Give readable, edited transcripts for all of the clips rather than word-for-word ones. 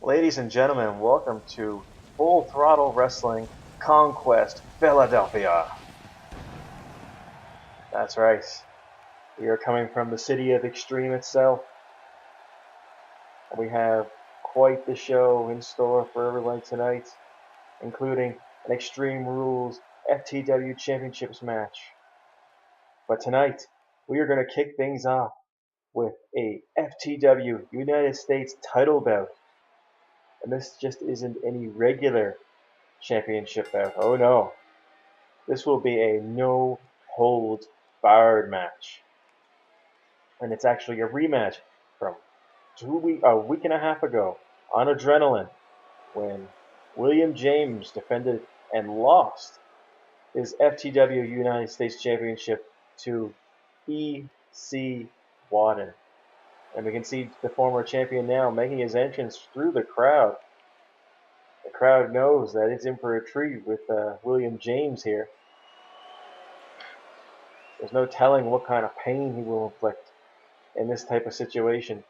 Ladies and gentlemen, welcome to Full Throttle Wrestling Conquest Philadelphia. That's right. We are coming from the city of Extreme itself. We have quite the show in store for everyone tonight, including an Extreme Rules FTW Championships match. But tonight, we are going to kick things off with a FTW United States title bout. And this just isn't any regular championship bout. Oh no. This will be a no holds barred match. And it's actually a rematch from a week and a half ago on Adrenaline when William James defended and lost his FTW United States Championship to E.C. Wadden. And we can see the former champion now making his entrance through the crowd. The crowd knows that it's in for a treat with William James here. There's no telling what kind of pain he will inflict in this type of situation.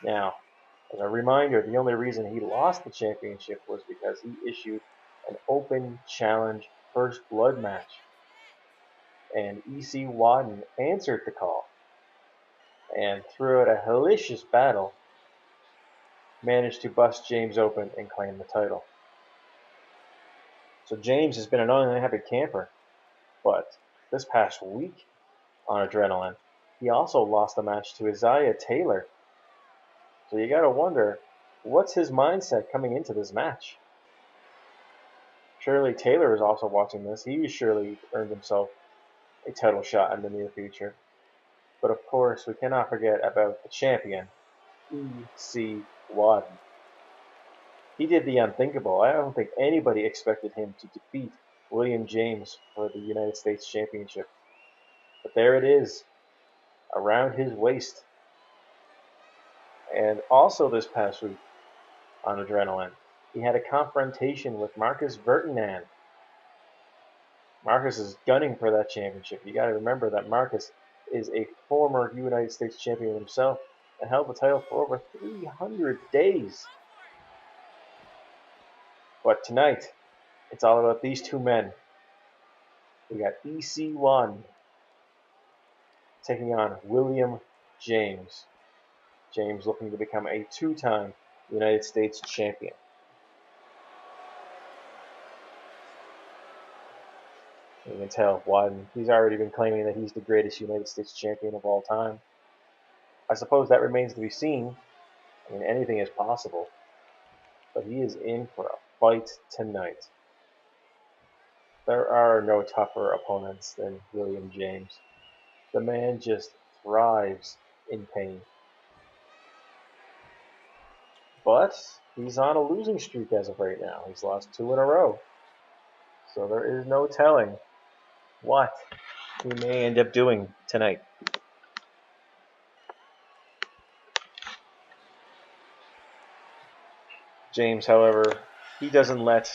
Now, as a reminder, the only reason he lost the championship was because he issued an open challenge first blood match. And E.C. Wadden answered the call. And throughout a hellacious battle, managed to bust James open and claim the title. So James has been an unhappy camper, but this past week on Adrenaline, he also lost a match to Isaiah Taylor. So you gotta wonder, what's his mindset coming into this match? Surely Taylor is also watching this. He surely earned himself a title shot in the near future. But of course, we cannot forget about the champion, E.C. Wadden. He did the unthinkable. I don't think anybody expected him to defeat William James for the United States Championship. But there it is, around his waist. And also this past week on Adrenaline, he had a confrontation with Marcus Vertinan. Marcus is gunning for that championship. You got to remember that Marcus is a former United States champion himself and held the title for over 300 days. But tonight, it's all about these two men. We got E.C. Wadden taking on William James. James looking to become a two-time United States champion. You can tell Wadden, he's already been claiming that he's the greatest United States champion of all time. I suppose that remains to be seen. I mean, anything is possible. But he is in for a fight tonight. There are no tougher opponents than William James. The man just thrives in pain. But he's on a losing streak as of right now. He's lost 2 in a row. So there is no telling what he may end up doing tonight. James, however, he doesn't let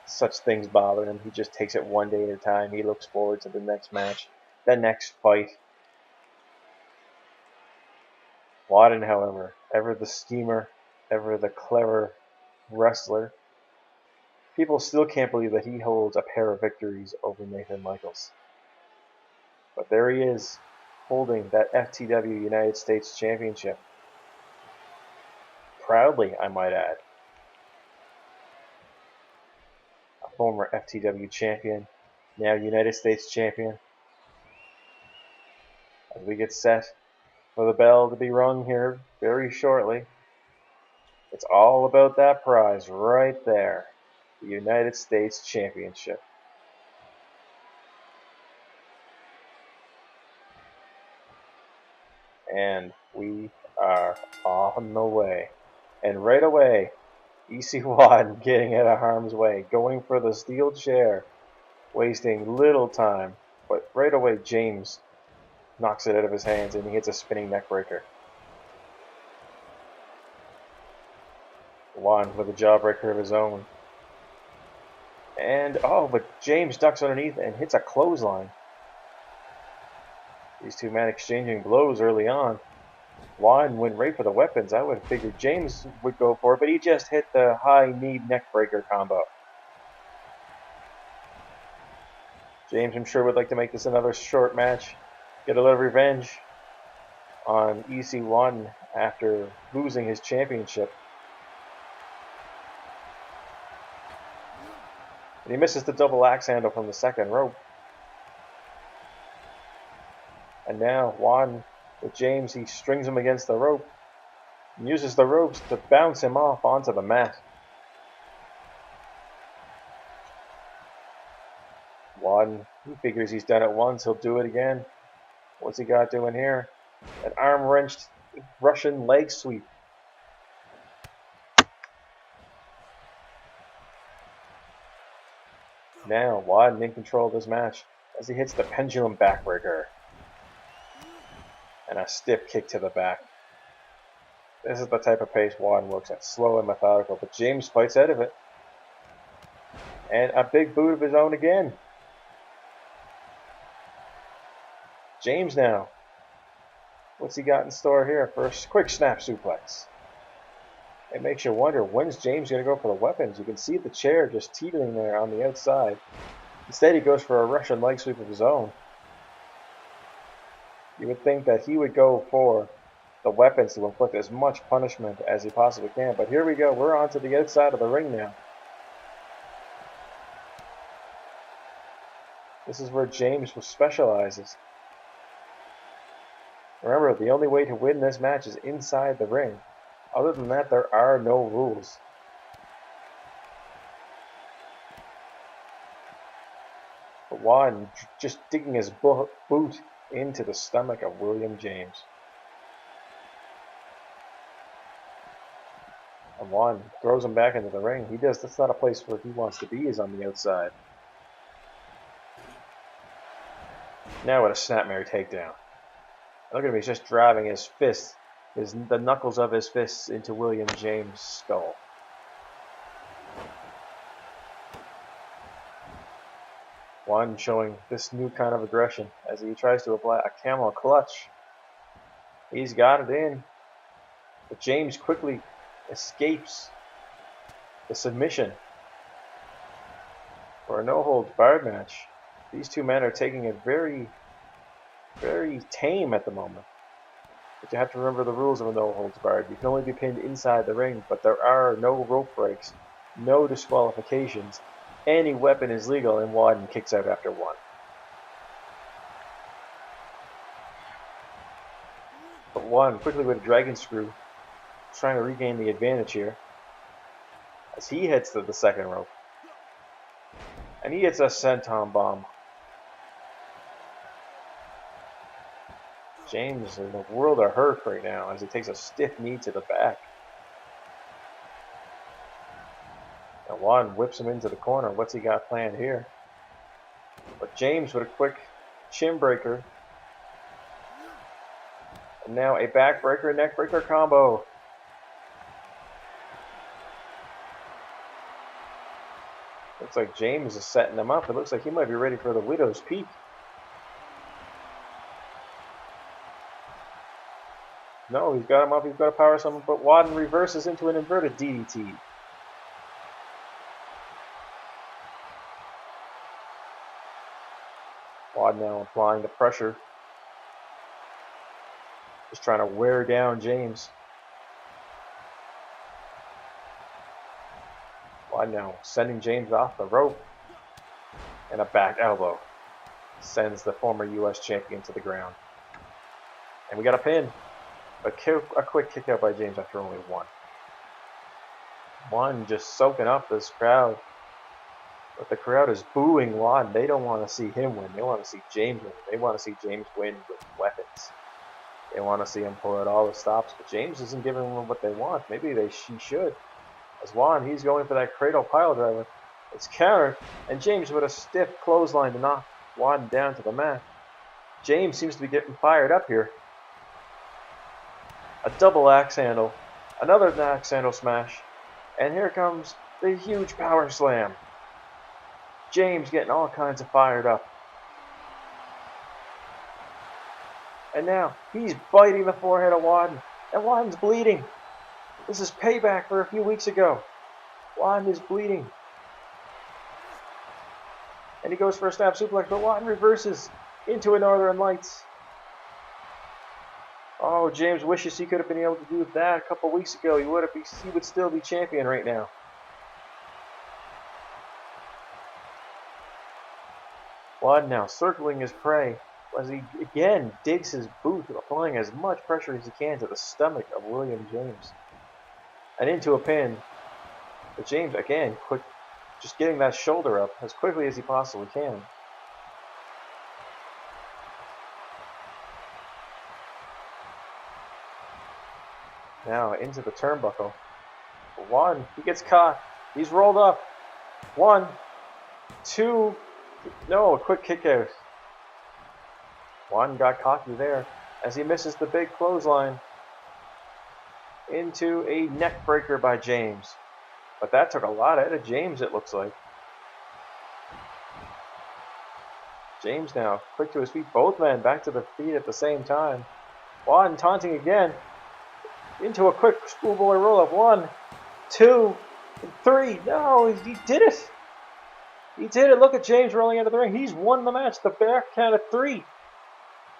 such things bother him. He just takes it one day at a time. He looks forward to the next match, the next fight. Wadden, however, ever the schemer, ever the clever wrestler, people still can't believe that he holds a pair of victories over Nathan Michaels. But there he is, holding that FTW United States Championship. Proudly, I might add. A former FTW champion, now United States champion. As we get set for the bell to be rung here very shortly, it's all about that prize right there. The United States Championship. And we are on the way. And right away, E.C. Wadden getting out of harm's way, going for the steel chair, wasting little time. But right away, James knocks it out of his hands and he hits a spinning neck breaker. Wadden with a jawbreaker of his own. And, but James ducks underneath and hits a clothesline. These two men exchanging blows early on. Wadden went right for the weapons. I would have figured James would go for it, but he just hit the high knee neck breaker combo. James, I'm sure, would like to make this another short match. Get a little revenge on EC Wadden after losing his championship. And he misses the double axe handle from the second rope. And now Wadden with James, he strings him against the rope and uses the ropes to bounce him off onto the mat. Wadden, he figures he's done it once, he'll do it again. What's he got doing here? An arm-wrenched Russian leg sweep. Now Wadden in control of this match as he hits the pendulum backbreaker. And a stiff kick to the back. This is the type of pace Wadden works at, slow and methodical, but James fights out of it. And a big boot of his own again. James now. What's he got in store here? First, quick snap suplex. It makes you wonder, when's James going to go for the weapons? You can see the chair just teetering there on the outside. Instead, he goes for a Russian leg sweep of his own. You would think that he would go for the weapons to inflict as much punishment as he possibly can. But here we go. We're onto the outside of the ring now. This is where James specializes. Remember, the only way to win this match is inside the ring. Other than that, there are no rules. But Wadden just digging his boot into the stomach of William James. And Wadden throws him back into the ring. That's not a place where he wants to be, is on the outside. Now with a snapmare takedown. Look at him, he's just driving his fist, the knuckles of his fists into William James' skull. Wadden showing this new kind of aggression as he tries to apply a camel clutch. He's got it in, but James quickly escapes the submission for a no-holds-barred match. These two men are taking it very tame at the moment. But you have to remember the rules of a no-holds-barred. You can only be pinned inside the ring, but there are no rope breaks, no disqualifications. Any weapon is legal, and Wadden kicks out after one. But Wadden quickly with a dragon screw, trying to regain the advantage here, as he hits the second rope. And he hits a senton bomb. James is in a world of hurt right now as he takes a stiff knee to the back. And Wadden whips him into the corner. What's he got planned here? But James with a quick chin breaker. And now a backbreaker, neck breaker combo. Looks like James is setting him up. It looks like he might be ready for the Widow's Peak. No, he's got him up. He's got a power summon, but Wadden reverses into an inverted DDT. Wadden now applying the pressure. Just trying to wear down James. Wadden now sending James off the rope. And a back elbow sends the former U.S. champion to the ground. And we got a pin. A quick kick out by James after only one. Wadden just soaking up this crowd. But the crowd is booing Wadden. They don't want to see him win. They want to see James win. They want to see James win with weapons. They want to see him pull out all the stops. But James isn't giving them what they want. Maybe she should. As Wadden, he's going for that cradle pile driver. It's countered. And James with a stiff clothesline to knock Wadden down to the mat. James seems to be getting fired up here. A double axe handle, another axe handle smash, and here comes the huge power slam. James getting all kinds of fired up. And now he's biting the forehead of Wadden. And Wadden's bleeding. This is payback for a few weeks ago. Wadden is bleeding. And he goes for a snap suplex, but Wadden reverses into a Northern Lights. Oh, James wishes he could have been able to do that a couple weeks ago. He would still be champion right now. Wadden now circling his prey as he again digs his boot, applying as much pressure as he can to the stomach of William James. And into a pin. But James again, just getting that shoulder up as quickly as he possibly can. Now into the turnbuckle. One, he gets caught. He's rolled up. 1, 2, no, a quick kick out. One got cocky there as he misses the big clothesline into a neck breaker by James. But that took a lot out of James, it looks like. James now quick to his feet. Both men back to their feet at the same time. Wadden taunting again. Into a quick schoolboy roll up. 1, 2, 3. No, he did it. He did it. Look at James rolling out of the ring. He's won the match. The back count of 3.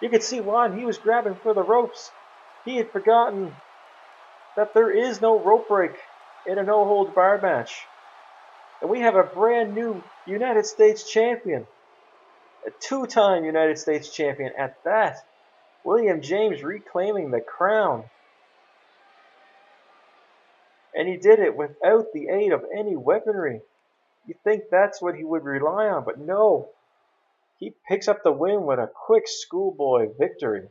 You could see Wadden. He was grabbing for the ropes. He had forgotten that there is no rope break in a no-holds-barred match. And we have a brand new United States champion. A 2-time United States champion at that. William James reclaiming the crown. And he did it without the aid of any weaponry. You think that's what he would rely on, but no. He picks up the win with a quick schoolboy victory.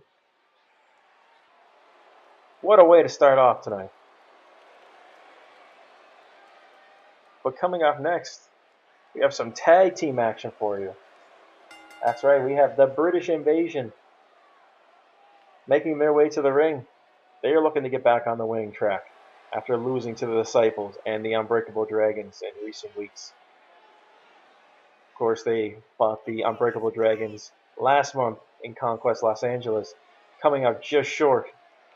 What a way to start off tonight. But coming up next, we have some tag team action for you. That's right, we have the British Invasion making their way to the ring. They are looking to get back on the winning track after losing to the Disciples and the Unbreakable Dragons in recent weeks. Of course, they fought the Unbreakable Dragons last month in Conquest, Los Angeles, coming up just short,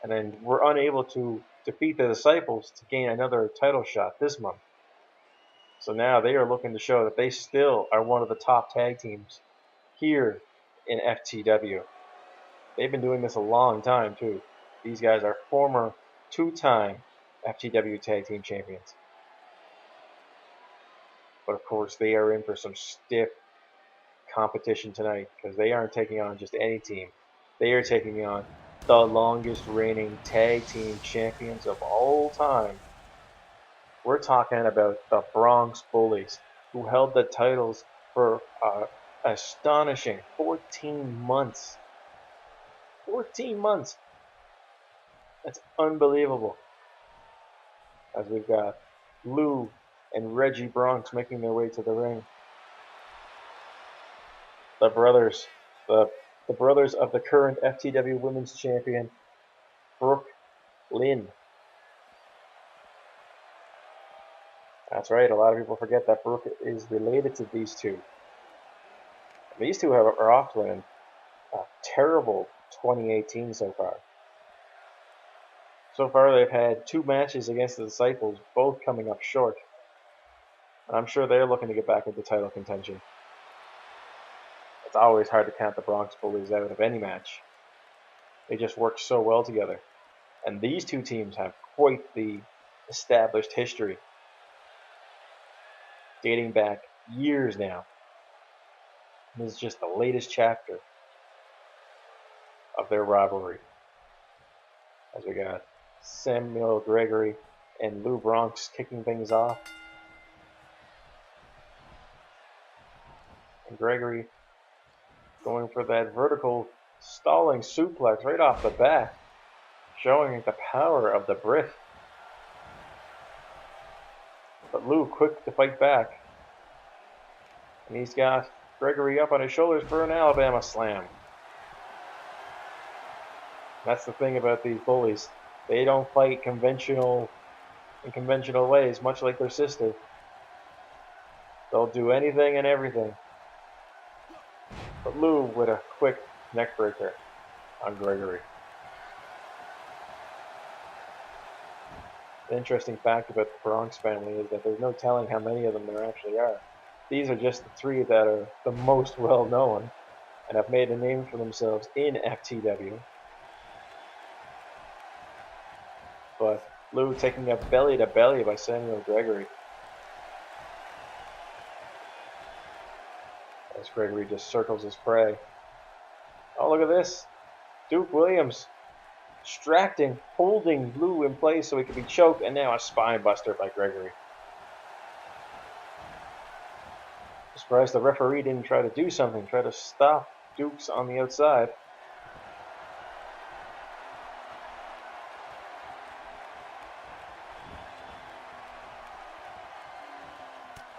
and then were unable to defeat the Disciples to gain another title shot this month. So now they are looking to show that they still are one of the top tag teams here in FTW. They've been doing this a long time too. These guys are former 2-time FTW Tag Team Champions. But of course they are in for some stiff competition tonight because they aren't taking on just any team. They are taking on the longest reigning tag team champions of all time. We're talking about the Bronx Bullies, who held the titles for astonishing 14 months. 14 months. That's unbelievable. As we've got Lou and Reggie Bronx making their way to the ring. The brothers of the current FTW Women's Champion, Brooke, Lynn. That's right, a lot of people forget that Brooke is related to these two. These two are off to a terrible 2018 so far. So far they've had 2 matches against the Disciples, both coming up short. And I'm sure they're looking to get back into title contention. It's always hard to count the Bronx Bullies out of any match. They just work so well together. And these two teams have quite the established history, dating back years now. This is just the latest chapter of their rivalry. As we got Samuel Gregory and Lou Bronx kicking things off. And Gregory going for that vertical stalling suplex right off the bat, showing the power of the Brit. But Lou quick to fight back. And he's got Gregory up on his shoulders for an Alabama slam. That's the thing about these bullies. They don't fight in conventional ways, much like their sister. They'll do anything and everything. But Lou with a quick neck breaker on Gregory. An interesting fact about the Bronx family is that there's no telling how many of them there actually are. These are just the three that are the most well known and have made a name for themselves in FTW. But Lou taking a belly to belly by Samuel Gregory. As Gregory just circles his prey. Oh, look at this. Duke Williams distracting, holding Lou in place so he could be choked, and now a spine buster by Gregory. I'm surprised the referee didn't try to do something, try to stop Dukes on the outside.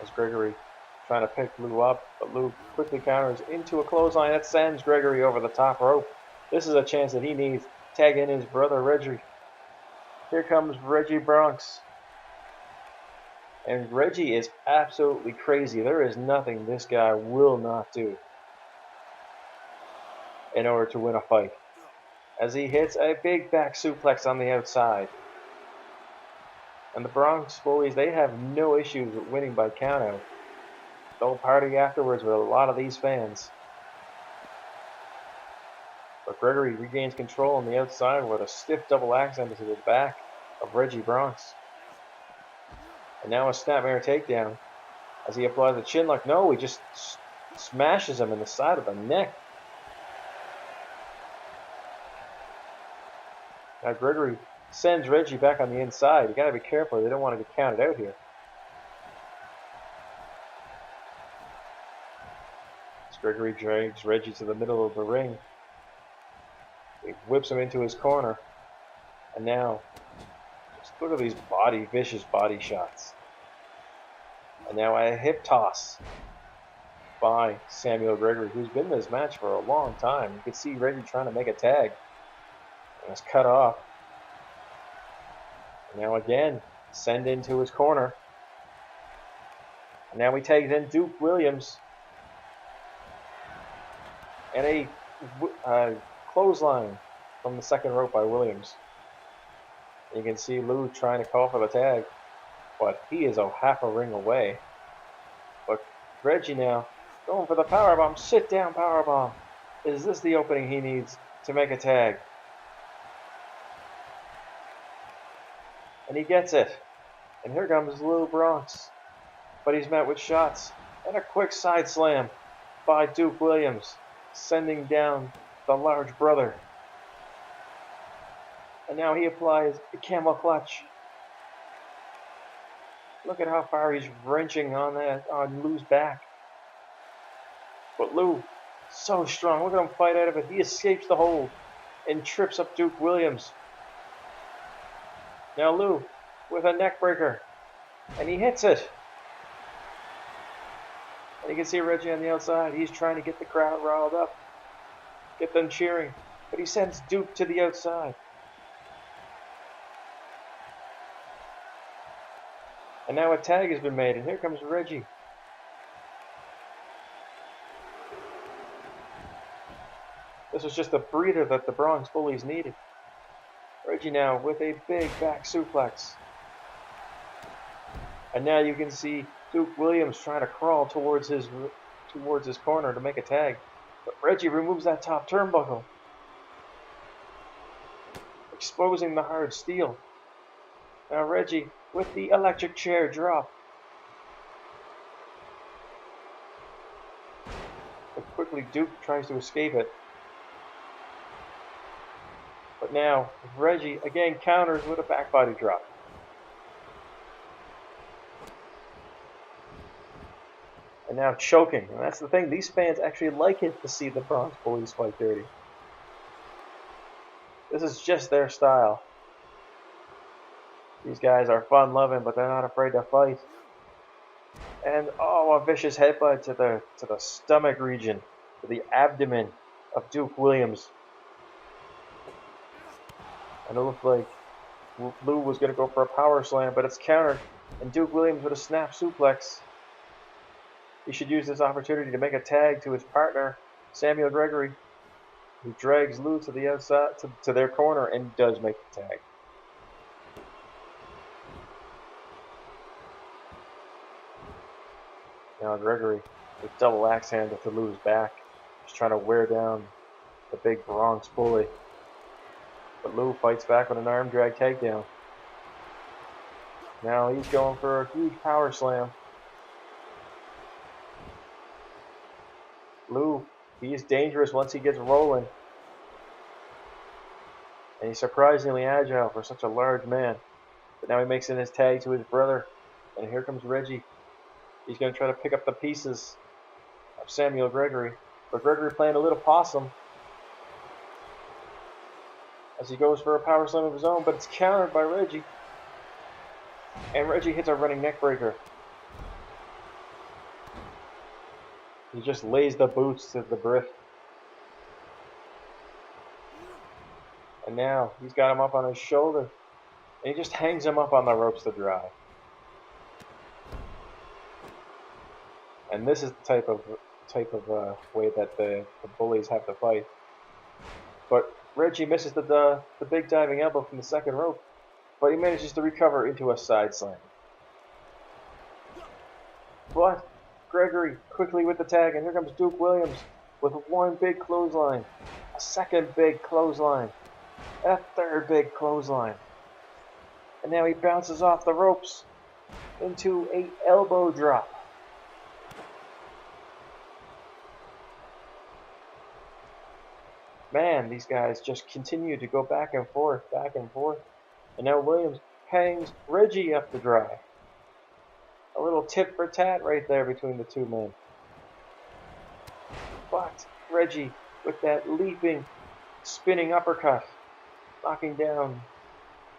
As Gregory trying to pick Lou up, but Lou quickly counters into a clothesline that sends Gregory over the top rope. This is a chance that he needs. Tag in his brother Reggie. Here comes Reggie Bronx. And Reggie is absolutely crazy. There is nothing this guy will not do in order to win a fight. As he hits a big back suplex on the outside. And the Bronx Bullies, they have no issues with winning by countout. They'll party afterwards with a lot of these fans. But Gregory regains control on the outside with a stiff double axe into the back of Reggie Bronx. And now a snapmare takedown as he applies a chin lock. No, he just smashes him in the side of the neck. Now Gregory sends Reggie back on the inside. You gotta be careful, they don't want to get counted out here. As Gregory drags Reggie to the middle of the ring. He whips him into his corner. And now, just look at these vicious body shots. And now a hip toss by Samuel Gregory, who's been in this match for a long time. You can see Reggie trying to make a tag. And it's cut off. And now again, send into his corner. And now he tags in Duke Williams. And a clothesline from the second rope by Williams. You can see Lou trying to call for the tag, but he is a half a ring away. But Reggie now going for the powerbomb, sit down powerbomb. Is this the opening he needs to make a tag? And he gets it. And here comes Lou Bronx. But he's met with shots and a quick side slam by Duke Williams, sending down the large brother. And now he applies the camel clutch. Look at how far he's wrenching on Lou's back. But Lou, so strong. Look at him fight out of it. He escapes the hold and trips up Duke Williams. Now Lou with a neck breaker. And he hits it. And you can see Reggie on the outside. He's trying to get the crowd riled up. Get them cheering. But he sends Duke to the outside. And now a tag has been made. And here comes Reggie. This was just a breather that the Bronx Bullies needed. Reggie now with a big back suplex. And now you can see Duke Williams trying to crawl towards his corner to make a tag. But Reggie removes that top turnbuckle, exposing the hard steel. Now Reggie with the electric chair drop. But quickly Duke tries to escape it. But now Reggie again counters with a back body drop. And now choking. And that's the thing, these fans actually like it to see the Bronx Bullies fight dirty. This is just their style. These guys are fun-loving, but they're not afraid to fight. And oh, a vicious headbutt to the stomach region, to the abdomen of Duke Williams. And it looked like Lou was going to go for a power slam, but it's countered. And Duke Williams with a snap suplex. He should use this opportunity to make a tag to his partner, Samuel Gregory, who drags Lou to the outside, to their corner, and does make the tag. Now Gregory with double axe handle to Lou's back. Just trying to wear down the big Bronx bully. But Lou fights back with an arm drag takedown. Now he's going for a huge power slam. Lou, he is dangerous once he gets rolling. And he's surprisingly agile for such a large man. But now he makes in his tag to his brother. And here comes Reggie. He's going to try to pick up the pieces of Samuel Gregory. But Gregory playing a little possum as he goes for a power slam of his own, but it's countered by Reggie. And Reggie hits a running neck breaker. He just lays the boots to the brick. And now he's got him up on his shoulder. And he just hangs him up on the ropes to dry. And this is the type of way that the bullies have to fight. But Reggie misses the big diving elbow from the second rope, but he manages to recover into a side slam. But Gregory quickly with the tag, and here comes Duke Williams with one big clothesline, a second big clothesline, and a third big clothesline. And now he bounces off the ropes into an elbow drop. Man, these guys just continue to go back and forth. And now Williams hangs Reggie up to dry. A little tit for tat right there between the two men. But Reggie with that leaping, spinning uppercut, knocking down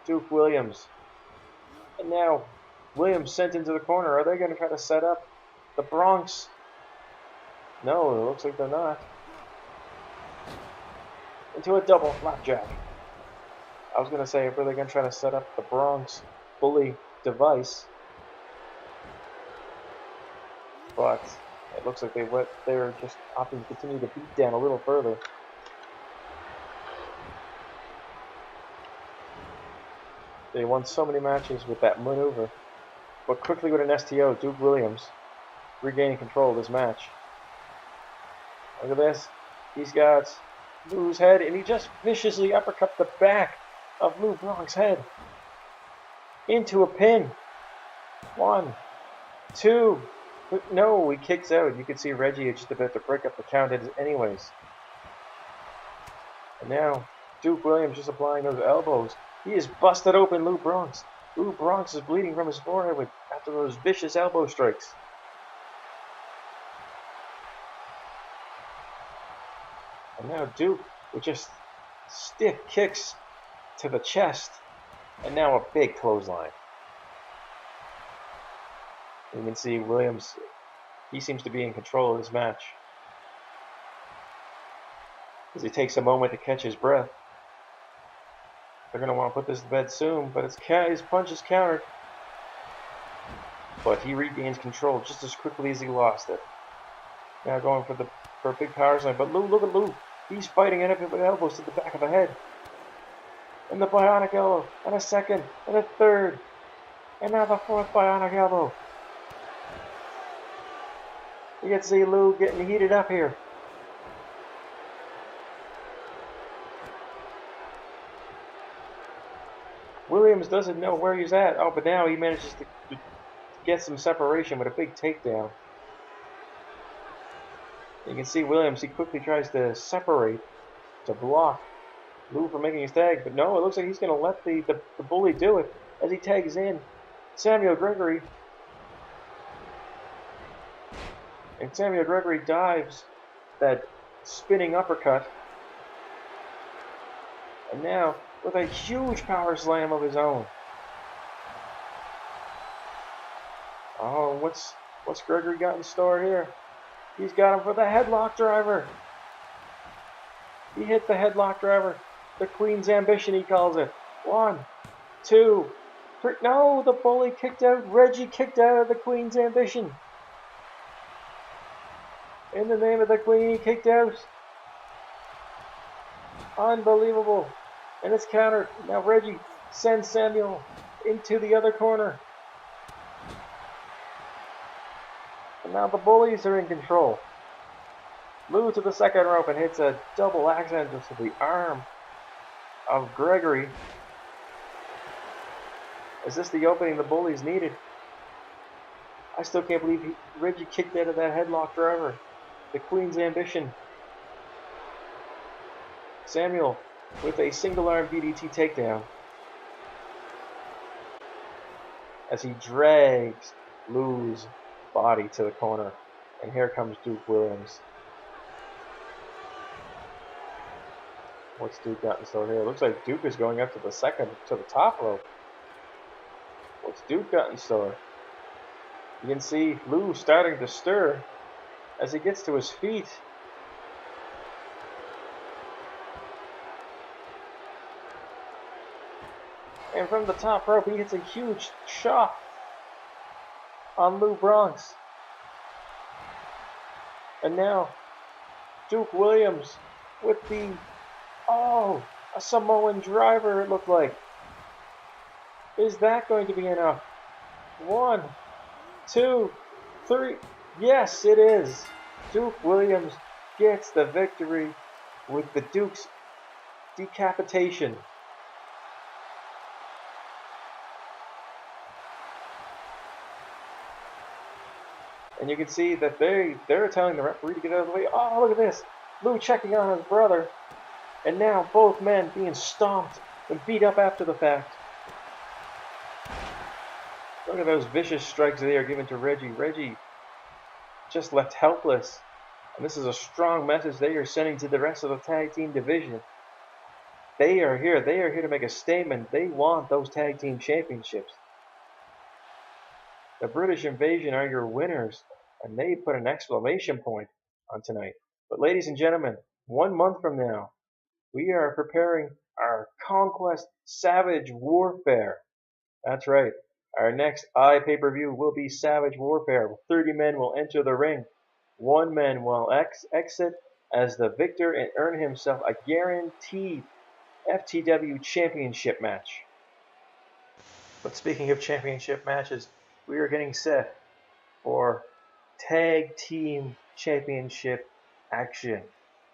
Duke Williams. And now Williams sent into the corner. Are they going to try to set up the Bronx? No, it looks like they're not. Into a double flapjack. I was going to say, are they going to try to set up the Bronx bully device? But it looks like they're just opting to continue to beat down a little further. They won so many matches with that maneuver. But quickly with an STO, Duke Williams regaining control of this match. Look at this. He's got Lou's head, and he just viciously uppercut the back of Lou Bronx's head into a pin. 1, 2. No, he kicks out. You can see Reggie is just about to break up the count anyways. And now Duke Williams just applying those elbows. He has busted open Lou Bronx. Lou Bronx is bleeding from his forehead after those vicious elbow strikes. And now Duke with just stiff kicks to the chest. And now a big clothesline. You can see Williams, he seems to be in control of this match. As he takes a moment to catch his breath. They're going to want to put this to bed soon, but his punch is countered. But he regains control just as quickly as he lost it. Now going for a big power slam. But look at Lou. He's fighting it up with elbows to the back of the head. And the bionic elbow. And a second. And a third. And now the fourth bionic elbow. You can see Lou getting heated up here. Williams doesn't know where he's at. Oh, but now he manages to get some separation with a big takedown. You can see Williams, he quickly tries to separate, to block Lou from making his tag. But no, it looks like he's going to let the bully do it as he tags in Samuel Gregory. And Samuel Gregory dives that spinning uppercut. And now with a huge power slam of his own. Oh, what's Gregory got in store here? He's got him for the headlock driver. He hit the headlock driver. The Queen's Ambition, he calls it. 1, 2, 3. No, the bully kicked out. Reggie kicked out of the Queen's Ambition. In the name of the Queen, he kicked out. Unbelievable. And it's countered. Now Reggie sends Samuel into the other corner. And now the Bullies are in control. Lou to the second rope and hits a double accent to the arm of Gregory. Is this the opening the Bullies needed? I still can't believe Reggie kicked out of that headlock forever. The Queen's ambition. Samuel with a single arm DDT takedown as he drags Lou's body to the corner. And here comes Duke Williams. What's Duke got in store here? It looks like Duke is going up to the top rope. What's Duke got in store? You can see Lou starting to stir as he gets to his feet. And from the top rope, he hits a huge shot on Lou Bronx. And now, Duke Williams with a Samoan driver, it looked like. Is that going to be enough? 1, 2, 3. Yes, it is. Duke Williams gets the victory with the Duke's decapitation. And you can see that they're telling the referee to get out of the way. Oh, look at this. Lou checking on his brother. And now both men being stomped and beat up after the fact. Look at those vicious strikes they are given to Reggie. Reggie just left helpless. And this is a strong message they are sending to the rest of the tag team division. They are here. They are here to make a statement. They want those tag team championships. The British Invasion are your winners. And they put an exclamation point on tonight. But ladies and gentlemen, 1 month from now, we are preparing our Conquest Savage Warfare. That's right. Our next pay-per-view will be Savage Warfare. 30 men will enter the ring. 1 man will exit as the victor and earn himself a guaranteed FTW Championship match. But speaking of championship matches, we are getting set for Tag Team Championship action.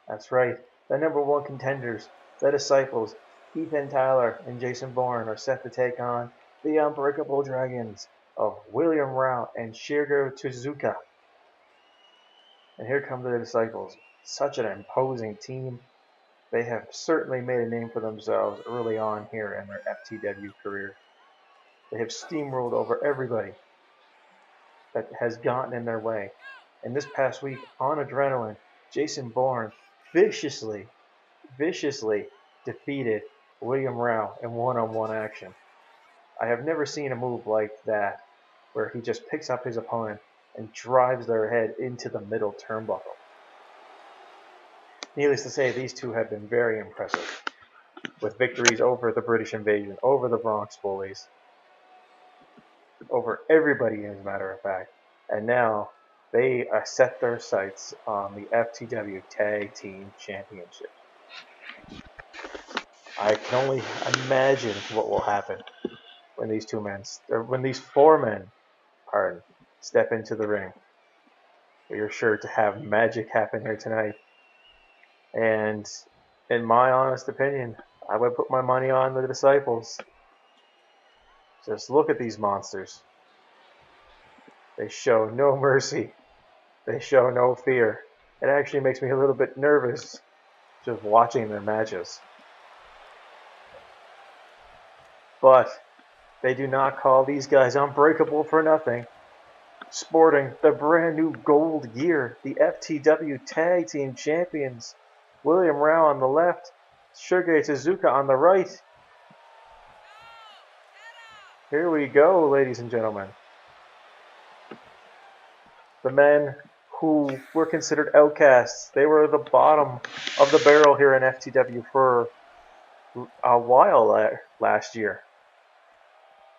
That's right. The #1 contenders, the Disciples, Ethan Tyler and Jason Bourne, are set to take on the Unbreakable Dragons of William Rao and Shigeru Tsuzuka. And here come the Disciples. Such an imposing team. They have certainly made a name for themselves early on here in their FTW career. They have steamrolled over everybody that has gotten in their way. And this past week, on Adrenaline, Jason Bourne viciously defeated William Rao in one-on-one action. I have never seen a move like that, where he just picks up his opponent and drives their head into the middle turnbuckle. Needless to say, these two have been very impressive, with victories over the British Invasion, over the Bronx Bullies, over everybody as a matter of fact. And now they set their sights on the FTW Tag Team Championship. I can only imagine what will happen when these 4 men, step into the ring. We are sure to have magic happen here tonight. And in my honest opinion, I would put my money on the Disciples. Just look at these monsters. They show no mercy. They show no fear. It actually makes me a little bit nervous just watching their matches. But they do not call these guys Unbreakable for nothing. Sporting the brand new gold gear, the FTW Tag Team Champions. William Rao on the left, Shigeru Tsuzuka on the right. Here we go, ladies and gentlemen. The men who were considered outcasts. They were the bottom of the barrel here in FTW for a while last year.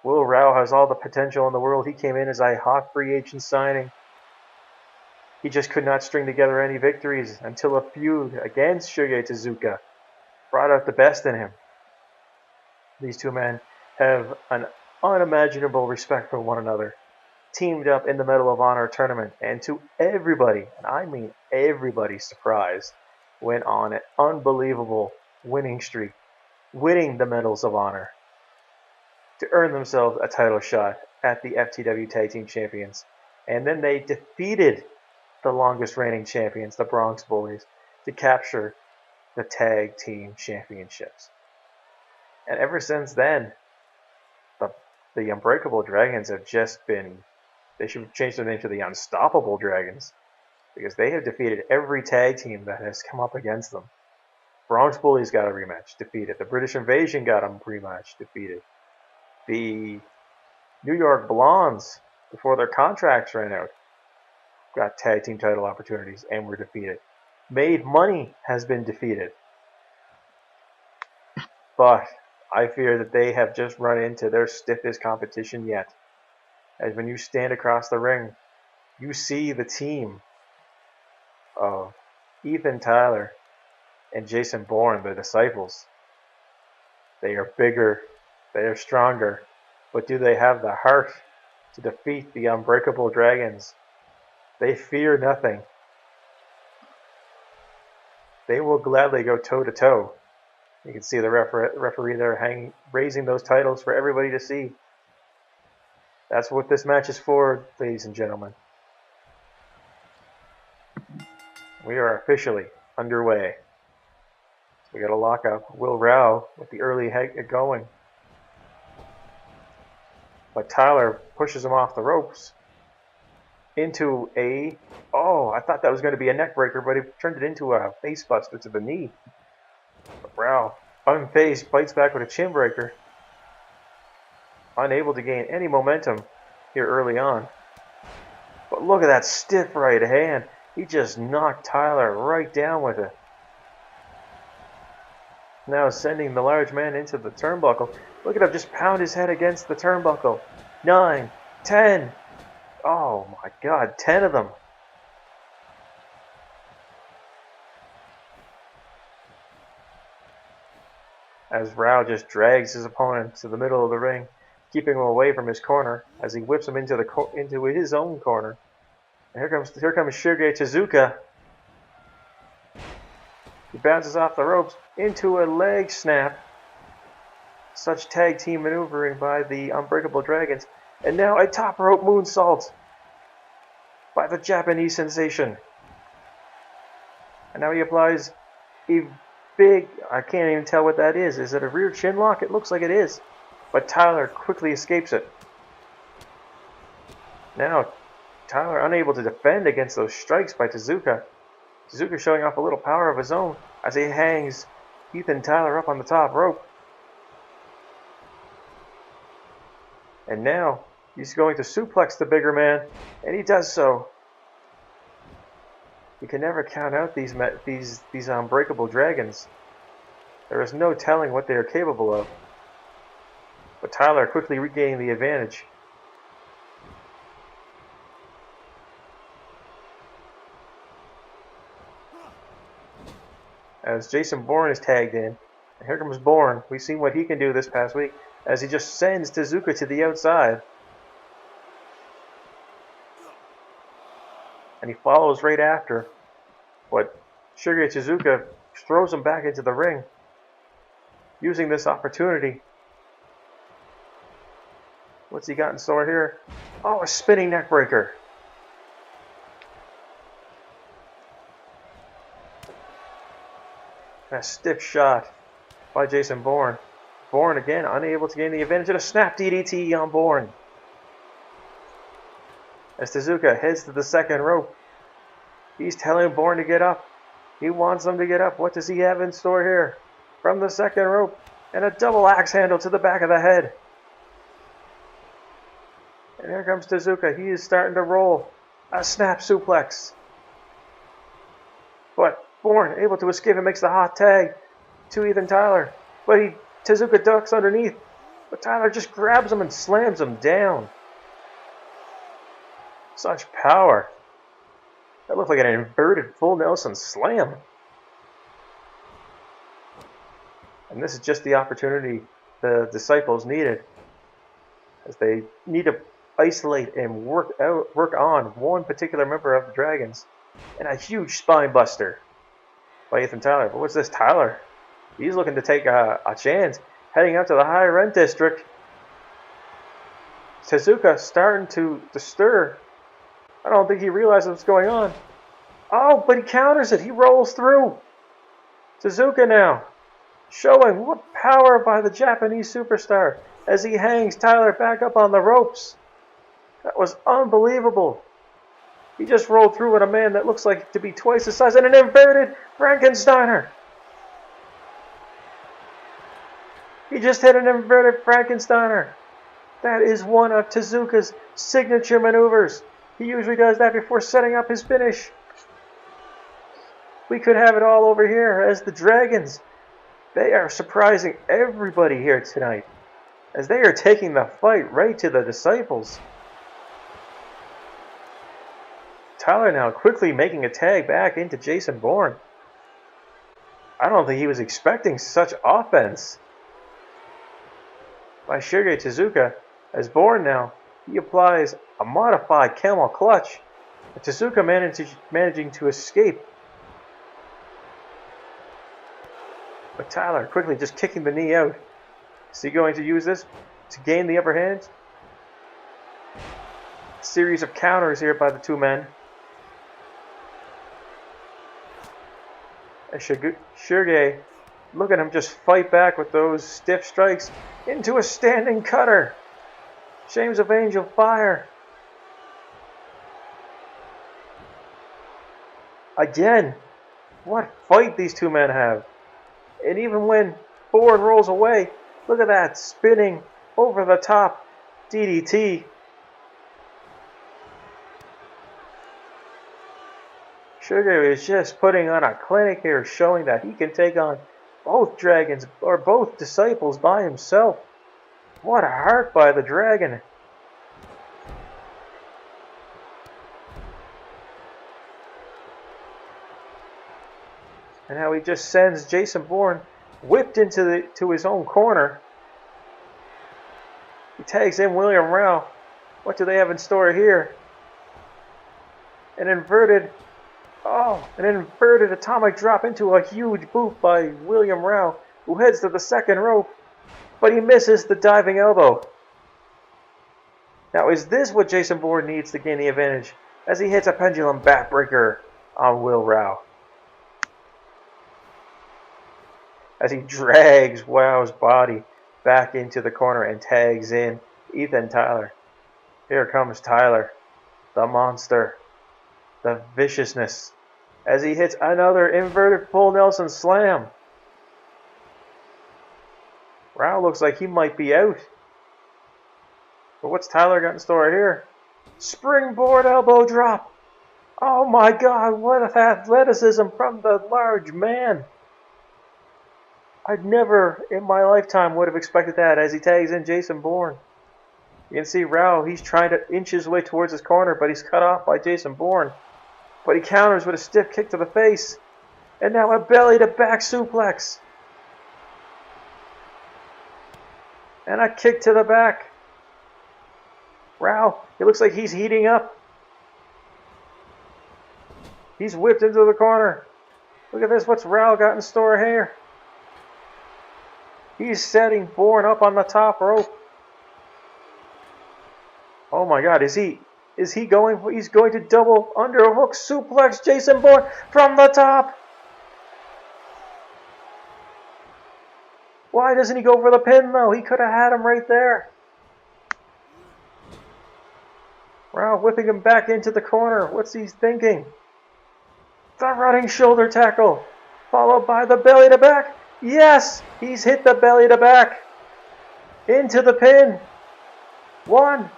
Will Rao has all the potential in the world. He came in as a hot free agent signing. He just could not string together any victories until a feud against Shigeru Tsuzuka brought out the best in him. These two men have an unimaginable respect for one another. teamed up in the Medal of Honor tournament, and to everybody, and I mean everybody's surprise, went on an unbelievable winning streak, winning the Medals of Honor to earn themselves a title shot at the FTW Tag Team Champions. And then they defeated the longest reigning champions, the Bronx Bullies, to capture the Tag Team Championships. And ever since then, the Unbreakable Dragons have just been, they should change their name to the Unstoppable Dragons, because they have defeated every tag team that has come up against them. Bronx Bullies got a rematch, defeated. The British Invasion got a rematch, defeated. The New York Blondes, before their contracts ran out, got tag team title opportunities and were defeated. Made Money has been defeated. But I fear that they have just run into their stiffest competition yet. As when you stand across the ring, you see the team of Ethan Tyler and Jason Bourne, the Disciples. They are bigger, they are stronger, but do they have the heart to defeat the Unbreakable Dragons? They fear nothing. They will gladly go toe-to-toe. You can see the referee there raising those titles for everybody to see. That's what this match is for, ladies and gentlemen. We are officially underway. We got a lockup. Will Rao with the early going. But Tyler pushes him off the ropes into a... Oh, I thought that was going to be a neck breaker, but he turned it into a face buster to the knee. But Rao, unfazed, bites back with a chin breaker. Unable to gain any momentum here early on. But look at that stiff right hand. He just knocked Tyler right down with it. Now sending the large man into the turnbuckle. Look at him just pound his head against the turnbuckle. 9, 10. Oh my God, 10 of them. As Rao just drags his opponent to the middle of the ring, keeping him away from his corner as he whips him into his own corner. And here comes Shuge Tezuka. He bounces off the ropes into a leg snap. Such tag team maneuvering by the Unbreakable Dragons. And now a top rope moonsault by the Japanese sensation. And now he applies a big, I can't even tell what that is. Is it a rear chin lock? It looks like it is. But Tyler quickly escapes it. Now, Tyler unable to defend against those strikes by Tezuka. Tezuka showing off a little power of his own as he hangs Ethan Tyler up on the top rope. And now he's going to suplex the bigger man, and he does so. You can never count out these Unbreakable Dragons. There is no telling what they are capable of. But Tyler quickly regaining the advantage. As Jason Bourne is tagged in. And here comes Bourne. We've seen what he can do this past week as he just sends Tezuka to the outside. And he follows right after. But Shuge Tezuka throws him back into the ring. Using this opportunity. What's he got in store here? Oh, a spinning neck breaker. And a stiff shot by Jason Bourne. Bourne again unable to gain the advantage of a snap DDT on Bourne. As Tezuka heads to the second rope. He's telling Bourne to get up. He wants him to get up. What does he have in store here? From the second rope. And a double axe handle to the back of the head. And here comes Tezuka. He is starting to roll. A snap suplex. But Bourne able to escape and makes the hot tag to Ethan Tyler. But Tezuka ducks underneath. But Tyler just grabs him and slams him down. Such power. That looked like an inverted full Nelson slam. And this is just the opportunity the Disciples needed. As they need to isolate and work on one particular member of the Dragons. And a huge spine buster by Ethan Tyler. But what's this, Tyler? He's looking to take a chance, heading up to the higher end district. Tezuka starting to stir. I don't think he realizes what's going on. Oh, but he counters it. He rolls through. Tezuka now showing what power by the Japanese superstar as he hangs Tyler back up on the ropes. That was unbelievable. He just rolled through with a man that looks like to be twice his size and an inverted Frankensteiner. He just hit an inverted Frankensteiner. That is one of Tezuka's signature maneuvers. He usually does that before setting up his finish. We could have it all over here as the Dragons. They are surprising everybody here tonight as they are taking the fight right to the Disciples. Tyler now quickly making a tag back into Jason Bourne. I don't think he was expecting such offense by Shige Tezuka. As Bourne now, he applies a modified camel clutch. Tezuka managing to escape. But Tyler quickly just kicking the knee out. Is he going to use this to gain the upper hand? A series of counters here by the two men. And Shige, look at him just fight back with those stiff strikes into a standing cutter. Shames of Angel Fire. Again, what fight these two men have. And even when Bourne rolls away, look at that, spinning over the top DDT. Shige is just putting on a clinic here, showing that he can take on both Dragons or both Disciples by himself. What a heart by the Dragon. And how he just sends Jason Bourne whipped into his own corner. He tags in William Rao. What do they have in store here? An inverted atomic drop into a huge boot by William Rao, who heads to the second rope, but he misses the diving elbow. Now, is this what Jason Bourne needs to gain the advantage as he hits a pendulum backbreaker on Will Rao? As he drags Rao's body back into the corner and tags in Ethan Tyler. Here comes Tyler, the monster, the viciousness, as he hits another inverted full Nelson slam. Rao looks like he might be out. But what's Tyler got in store here? Springboard elbow drop. Oh my God, what athleticism from the large man. I'd never in my lifetime would have expected that as he tags in Jason Bourne. You can see Rao, he's trying to inch his way towards his corner, but he's cut off by Jason Bourne. But he counters with a stiff kick to the face. And now a belly to back suplex. And a kick to the back. Rao, it looks like he's heating up. He's whipped into the corner. Look at this, what's Rao got in store here? He's setting Bourne up on the top rope. Oh my God, is he going for, he's going to double underhook suplex Jason Bourne from the top. Why doesn't he go for the pin though? He could have had him right there. Rao whipping him back into the corner. What's he thinking? The running shoulder tackle, followed by the belly to back. Yes, he's hit the belly to back. Into the pin. 1,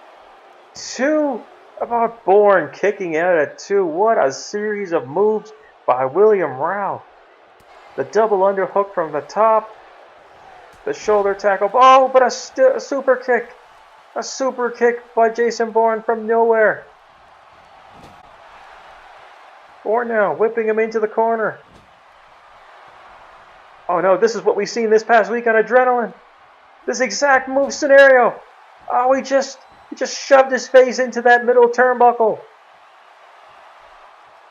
2. About Bourne kicking out at 2. What a series of moves by William Rao. The double underhook from the top. The shoulder tackle. Oh, but a super kick. A super kick by Jason Bourne from nowhere. Bourne now whipping him into the corner. Oh no, this is what we've seen this past week on Adrenaline. This exact move scenario. Oh, he just He just shoved his face into that middle turnbuckle.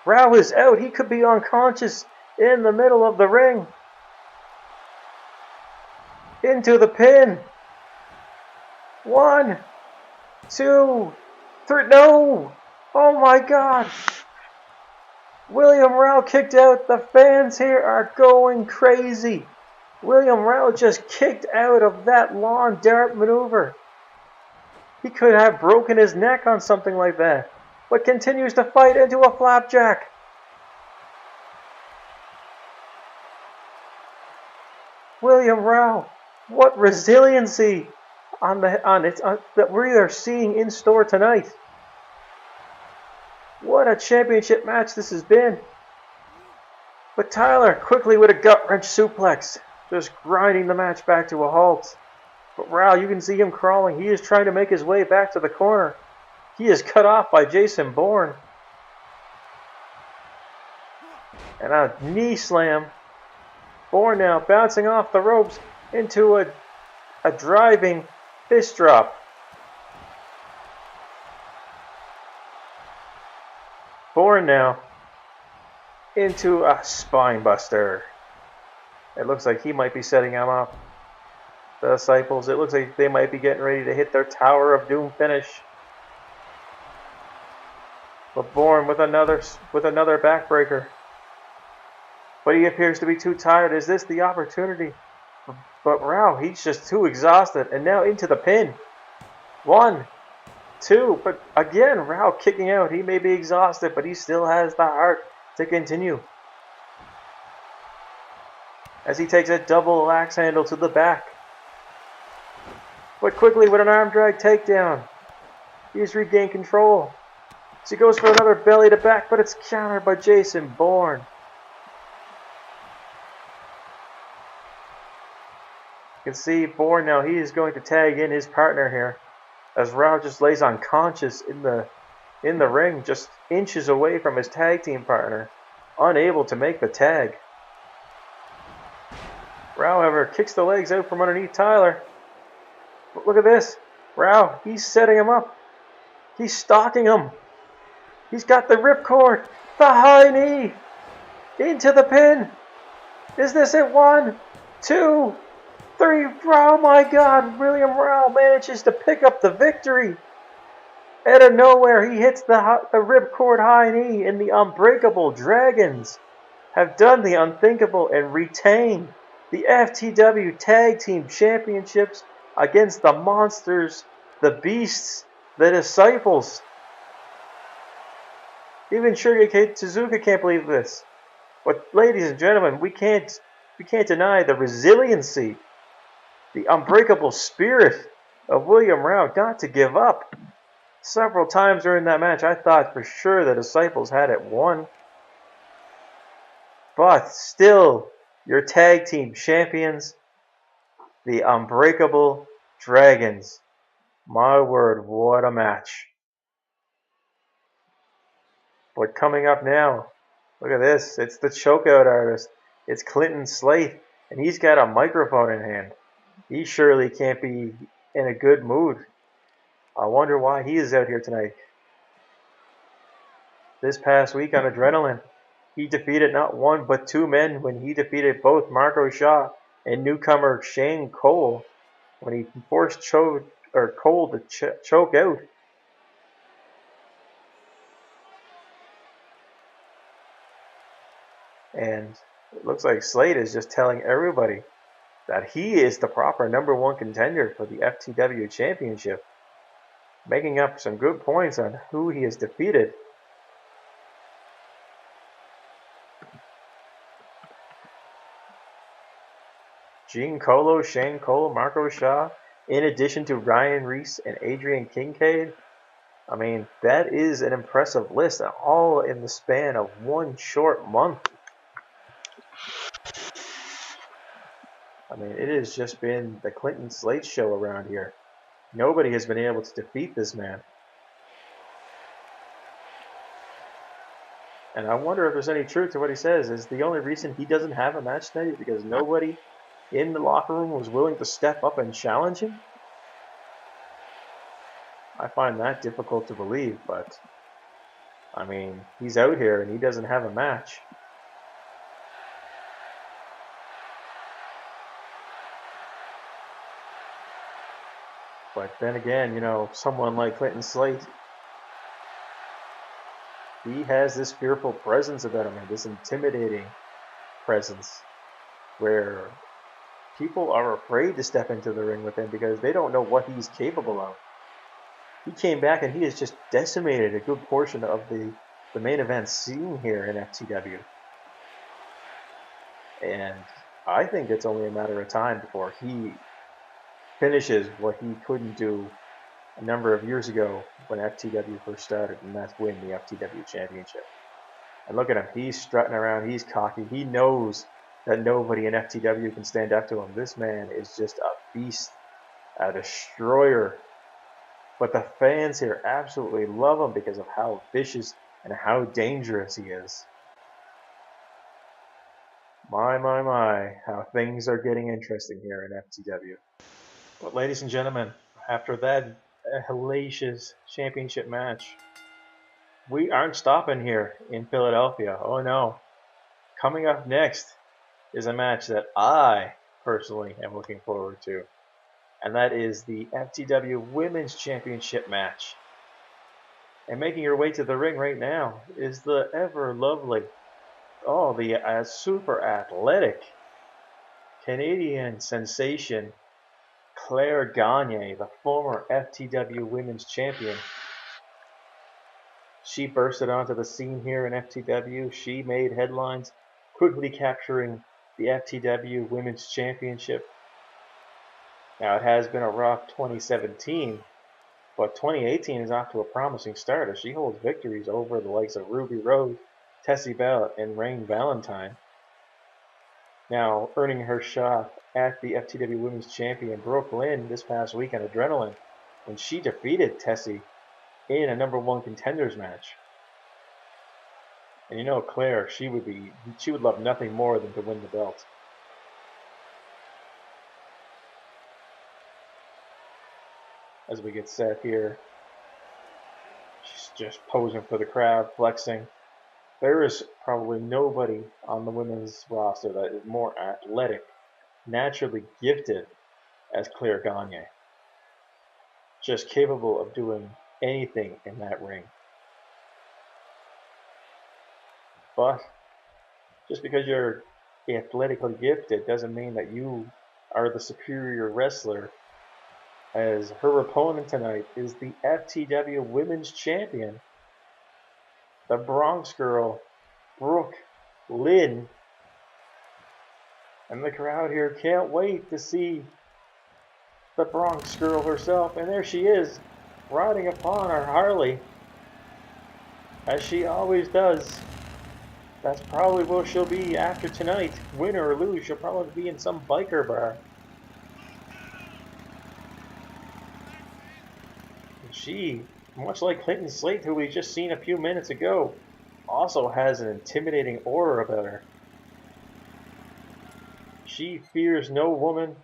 Rao is out. He could be unconscious in the middle of the ring. Into the pin. 1, 2, 3. No! Oh my God! William Rao kicked out. The fans here are going crazy. William Rao just kicked out of that lawn dart maneuver. He could have broken his neck on something like that, but continues to fight into a flapjack. William Rao, what resiliency that we are seeing in store tonight. What a championship match this has been. But Tyler quickly with a gut-wrench suplex, just grinding the match back to a halt. But Rao, you can see him crawling. He is trying to make his way back to the corner. He is cut off by Jason Bourne. And a knee slam. Bourne now bouncing off the ropes into a driving fist drop. Bourne now into a spine buster. It looks like he might be setting him up. The Disciples, it looks like they might be getting ready to hit their Tower of Doom finish. But Bourne with another backbreaker. But he appears to be too tired. Is this the opportunity? But Rao, he's just too exhausted. And now into the pin. 1, 2. But again, Rao kicking out. He may be exhausted, but he still has the heart to continue. As he takes a double axe handle to the back. But quickly with an arm drag takedown. He's regained control. So he goes for another belly to back, but it's countered by Jason Bourne. You can see Bourne now, he is going to tag in his partner here. As Rao just lays unconscious in the ring, just inches away from his tag team partner. Unable to make the tag. Rao, however, kicks the legs out from underneath Tyler. But look at this. Rao, he's setting him up. He's stalking him. He's got the ripcord. The high knee. Into the pin. Is this it? 1, 2, 3. Oh my God. William Rao manages to pick up the victory. Out of nowhere, he hits the ripcord high knee, and the Unbreakable Dragons have done the unthinkable and retain the FTW Tag Team Championships against the Monsters, the Beasts, the Disciples. Even Shuga Suzuka can't believe this. But ladies and gentlemen, we can't deny the resiliency, the unbreakable spirit of William Rao not to give up. Several times during that match, I thought for sure the Disciples had it won. But still, your tag team champions, the Unbreakable Dragons. My word, what a match. But coming up now, look at this. It's the chokeout artist. It's Clinton Slate, and he's got a microphone in hand. He surely can't be in a good mood. I wonder why he is out here tonight. This past week on Adrenaline, he defeated not one but two men when he defeated both Marco Shaw and newcomer Shane Cole when he forced Cole to choke out. And it looks like Slate is just telling everybody that he is the proper #1 contender for the FTW Championship, making up some good points on who he has defeated. Gene Colo, Shane Cole, Marco Shaw, in addition to Ryan Reese and Adrian Kincade. I mean, that is an impressive list, all in the span of one short month. I mean, it has just been the Clinton Slate show around here. Nobody has been able to defeat this man. And I wonder if there's any truth to what he says. Is the only reason he doesn't have a match tonight is because nobody in the locker room was willing to step up and challenge him? I find that difficult to believe, but I mean, he's out here and he doesn't have a match. But then again, you know, someone like Clinton Slate, he has this fearful presence about him, and this intimidating presence where people are afraid to step into the ring with him because they don't know what he's capable of. He came back and he has just decimated a good portion of the main event scene here in FTW. And I think it's only a matter of time before he finishes what he couldn't do a number of years ago when FTW first started, and that's win the FTW Championship. And look at him. He's strutting around. He's cocky. He knows that nobody in FTW can stand up to him. This man is just a beast, a destroyer. But the fans here absolutely love him because of how vicious and how dangerous he is. My, how things are getting interesting here in FTW. But ladies and gentlemen, after that hellacious championship match, we aren't stopping here in Philadelphia. Oh no. Coming up next is a match that I personally am looking forward to. And that is the FTW Women's Championship match. And making her way to the ring right now is the ever lovely, the super athletic Canadian sensation, Claire Gagne, the former FTW Women's Champion. She bursted onto the scene here in FTW. She made headlines, quickly capturing the FTW Women's Championship. Now, it has been a rough 2017, but 2018 is off to a promising start as she holds victories over the likes of Ruby Rose, Tessie Bell, and Rain Valentine. Now, earning her shot at the FTW Women's Champion Brooke Lynn this past week on Adrenaline when she defeated Tessie in a #1 contenders match. And you know Claire, she would love nothing more than to win the belt. As we get set here, she's just posing for the crowd, flexing. There is probably nobody on the women's roster that is more athletic, naturally gifted as Claire Gagne. Just capable of doing anything in that ring. But just because you're athletically gifted doesn't mean that you are the superior wrestler, as her opponent tonight is the FTW Women's Champion, the Bronx girl, Brooke Lynn. And the crowd here can't wait to see the Bronx girl herself. And there she is, riding upon her Harley, as she always does. That's probably where she'll be after tonight. Win or lose, she'll probably be in some biker bar. She, much like Clinton Slate, who we just seen a few minutes ago, also has an intimidating aura about her. She fears no woman.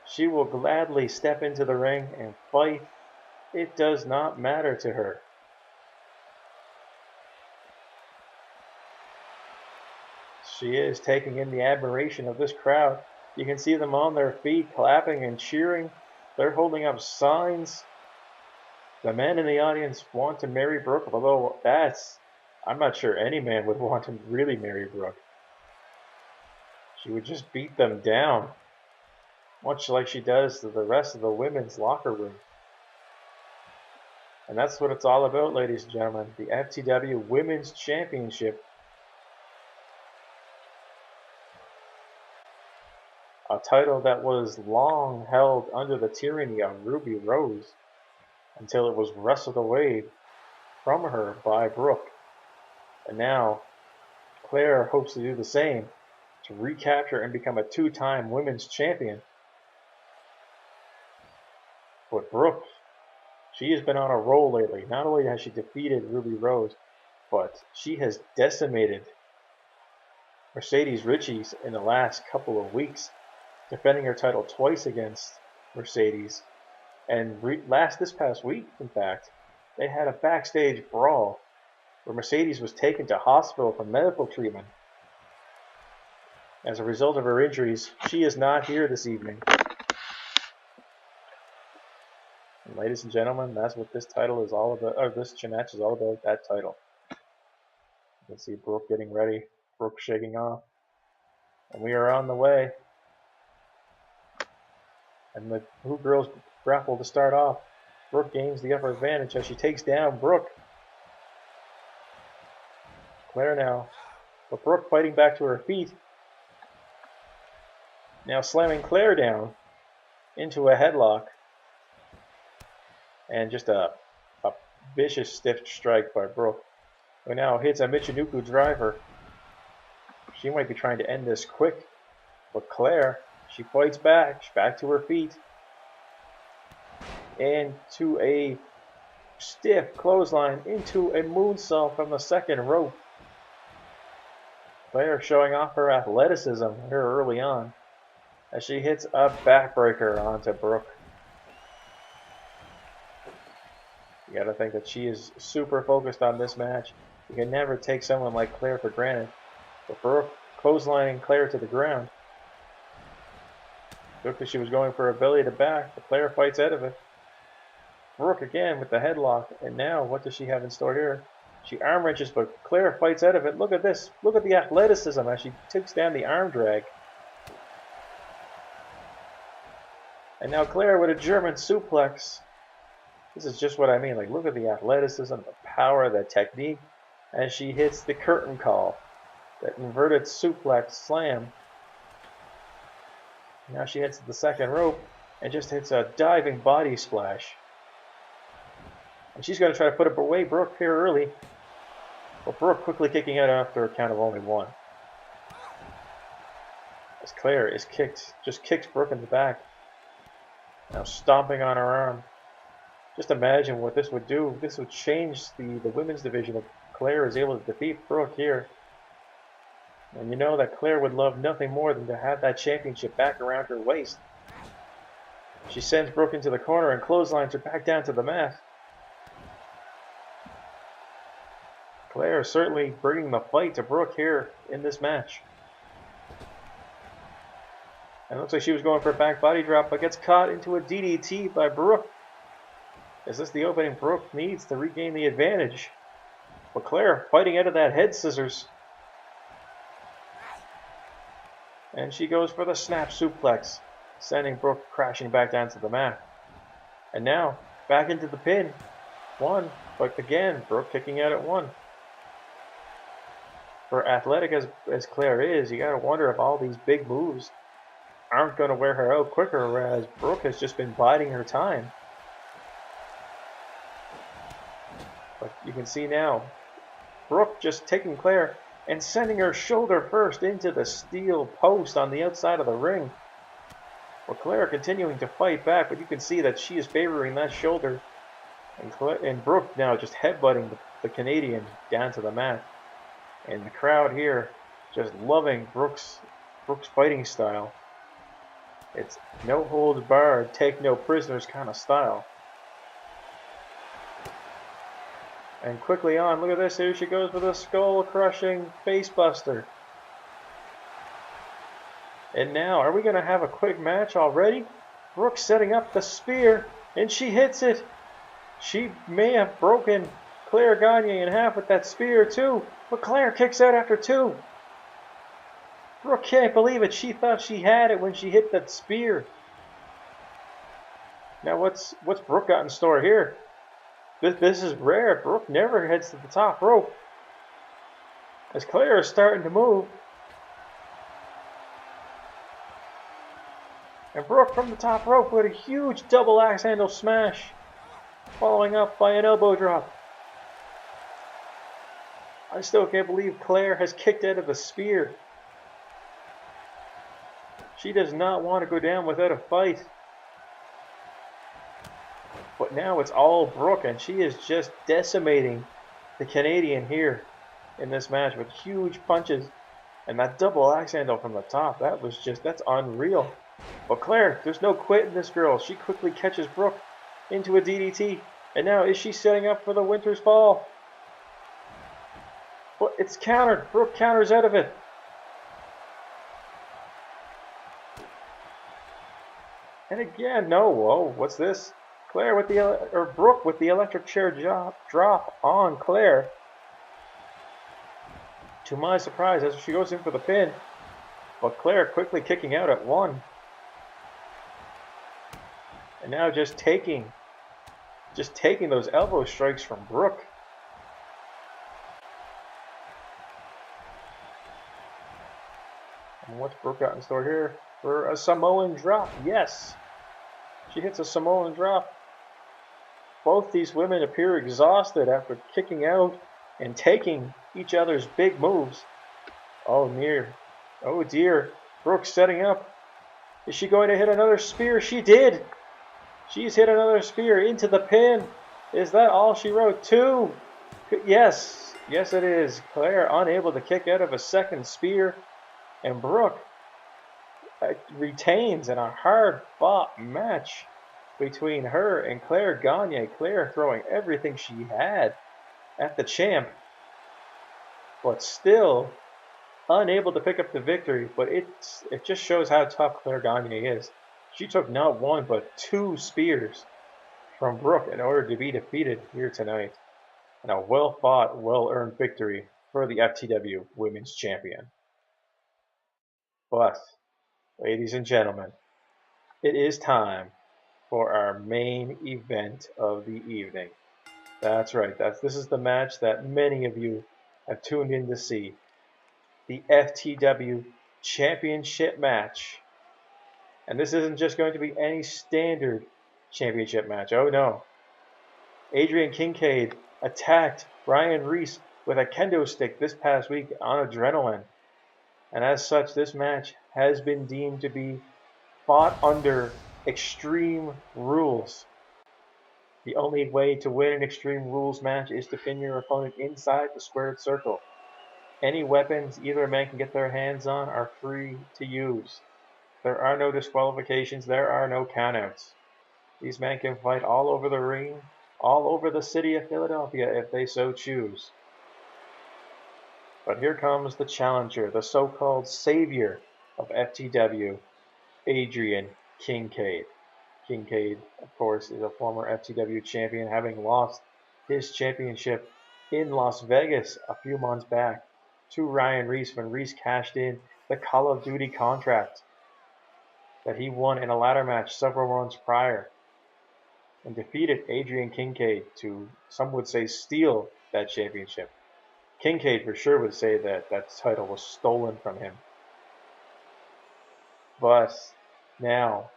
She will gladly step into the ring and fight. It does not matter to her. She is taking in the admiration of this crowd. You can see them on their feet, clapping and cheering. They're holding up signs. The men in the audience want to marry Brooke, although I'm not sure any man would want to really marry Brooke. She would just beat them down, much like she does to the rest of the women's locker room. And that's what it's all about, ladies and gentlemen. The FTW Women's Championship. A title that was long held under the tyranny of Ruby Rose until it was wrestled away from her by Brooke. And now Claire hopes to do the same, to recapture and become a 2-time women's champion. But Brooke, she has been on a roll lately. Not only has she defeated Ruby Rose, but she has decimated Mercedes Ritchie's in the last couple of weeks, defending her title twice against Mercedes. And this past week, in fact, they had a backstage brawl where Mercedes was taken to hospital for medical treatment. As a result of her injuries, she is not here this evening. And ladies and gentlemen, that's what this title is all about, or this match is all about, that title. You can see Brooke getting ready, Brooke shaking off. And we are on the way. And the two girls grapple to start off. Brooke gains the upper advantage as she takes down Brooke. Claire now. But Brooke fighting back to her feet. Now slamming Claire down into a headlock. And just a vicious stiff strike by Brooke. Who now hits a Michinoku driver. She might be trying to end this quick. But Claire, she fights back. She's back to her feet. Into a stiff clothesline. Into a moonsault from the second rope. Claire showing off her athleticism here early on. As she hits a backbreaker onto Brooke. You gotta think that she is super focused on this match. You can never take someone like Claire for granted. But Brooke clotheslining Claire to the ground. Looked like she was going for a belly to back, but Claire fights out of it. Brooke again with the headlock, and now what does she have in store here? She arm wrenches, but Claire fights out of it. Look at this. Look at the athleticism as she takes down the arm drag. And now Claire with a German suplex. This is just what I mean. Like, look at the athleticism, the power, the technique, as she hits the curtain call. That inverted suplex slam. Now she hits the second rope and just hits a diving body splash. And she's going to try to put away Brooke here early. But Brooke quickly kicking out after a count of only one. As Claire is just kicks Brooke in the back. Now stomping on her arm. Just imagine what this would do. This would change the women's division if Claire is able to defeat Brooke here. And you know that Claire would love nothing more than to have that championship back around her waist. She sends Brooke into the corner and clotheslines her back down to the mat. Claire certainly bringing the fight to Brooke here in this match. And it looks like she was going for a back body drop, but gets caught into a DDT by Brooke. Is this the opening Brooke needs to regain the advantage? But Claire fighting out of that head scissors. And she goes for the snap suplex, sending Brooke crashing back down to the mat. And now, back into the pin. One, but again, Brooke kicking out at one. For athletic as Claire is, you gotta wonder if all these big moves aren't going to wear her out quicker, whereas Brooke has just been biding her time. But you can see now, Brooke just taking Claire and sending her shoulder first into the steel post on the outside of the ring. Well, Claire continuing to fight back, but you can see that she is favoring that shoulder. And Brooke now just headbutting the Canadian down to the mat. And the crowd here just loving Brooke's fighting style. It's no holds barred, take no prisoners kind of style. And quickly on, look at this, here she goes with a skull-crushing face buster. And now, are we going to have a quick match already? Brooke setting up the spear, and she hits it. She may have broken Claire Gagne in half with that spear too, but Claire kicks out after two. Brooke can't believe it. She thought she had it when she hit that spear. Now what's Brooke got in store here? This is rare. Brooke never heads to the top rope. As Claire is starting to move. And Brooke from the top rope with a huge double axe handle smash. Following up by an elbow drop. I still can't believe Claire has kicked out of the spear. She does not want to go down without a fight. But now it's all Brooke, and she is just decimating the Canadian here in this match with huge punches. And that double axe handle from the top, that's unreal. But Claire, there's no quit in this girl. She quickly catches Brooke into a DDT. And now is she setting up for the Winter's Fall? But it's countered. Brooke counters out of it. And again, no. Whoa, what's this? Claire with the Brooke with the electric chair drop on Claire. To my surprise, as she goes in for the pin, but Claire quickly kicking out at 1. And now just taking those elbow strikes from Brooke. And what's Brooke got in store here? For a Samoan drop. Yes. She hits a Samoan drop. Both these women appear exhausted after kicking out and taking each other's big moves. Oh dear. Brooke setting up. Is she going to hit another spear? She did. She's hit another spear into the pin. Is that all she wrote? 2. Yes. Yes, it is. Claire unable to kick out of a second spear. And Brooke retains in a hard-fought match between her and Claire Gagne. Claire throwing everything she had at the champ, but still unable to pick up the victory. But it just shows how tough Claire Gagne is. She took not 1 but 2 spears from Brooke in order to be defeated here tonight. And a well-fought, well-earned victory for the FTW Women's Champion. But, ladies and gentlemen, it is time for our main event of the evening. That's right, this is the match that many of you have tuned in to see. The FTW Championship match. And this isn't just going to be any standard championship match. Oh no. Adrian Kincade attacked Ryan Reese with a kendo stick this past week on Adrenaline. And as such, this match has been deemed to be fought under Extreme Rules. The only way to win an Extreme Rules match is to pin your opponent inside the squared circle. Any weapons either man can get their hands on are free to use. There are no disqualifications, there are no countouts. These men can fight all over the ring, all over the city of Philadelphia if they so choose. But here comes the challenger, the so-called savior of FTW, Adrian Kincade. Kincade, of course, is a former FTW champion, having lost his championship in Las Vegas a few months back to Ryan Reese when Reese cashed in the Call of Duty contract that he won in a ladder match several months prior and defeated Adrian Kincade to, some would say, steal that championship. Kincade for sure would say that that title was stolen from him. But now,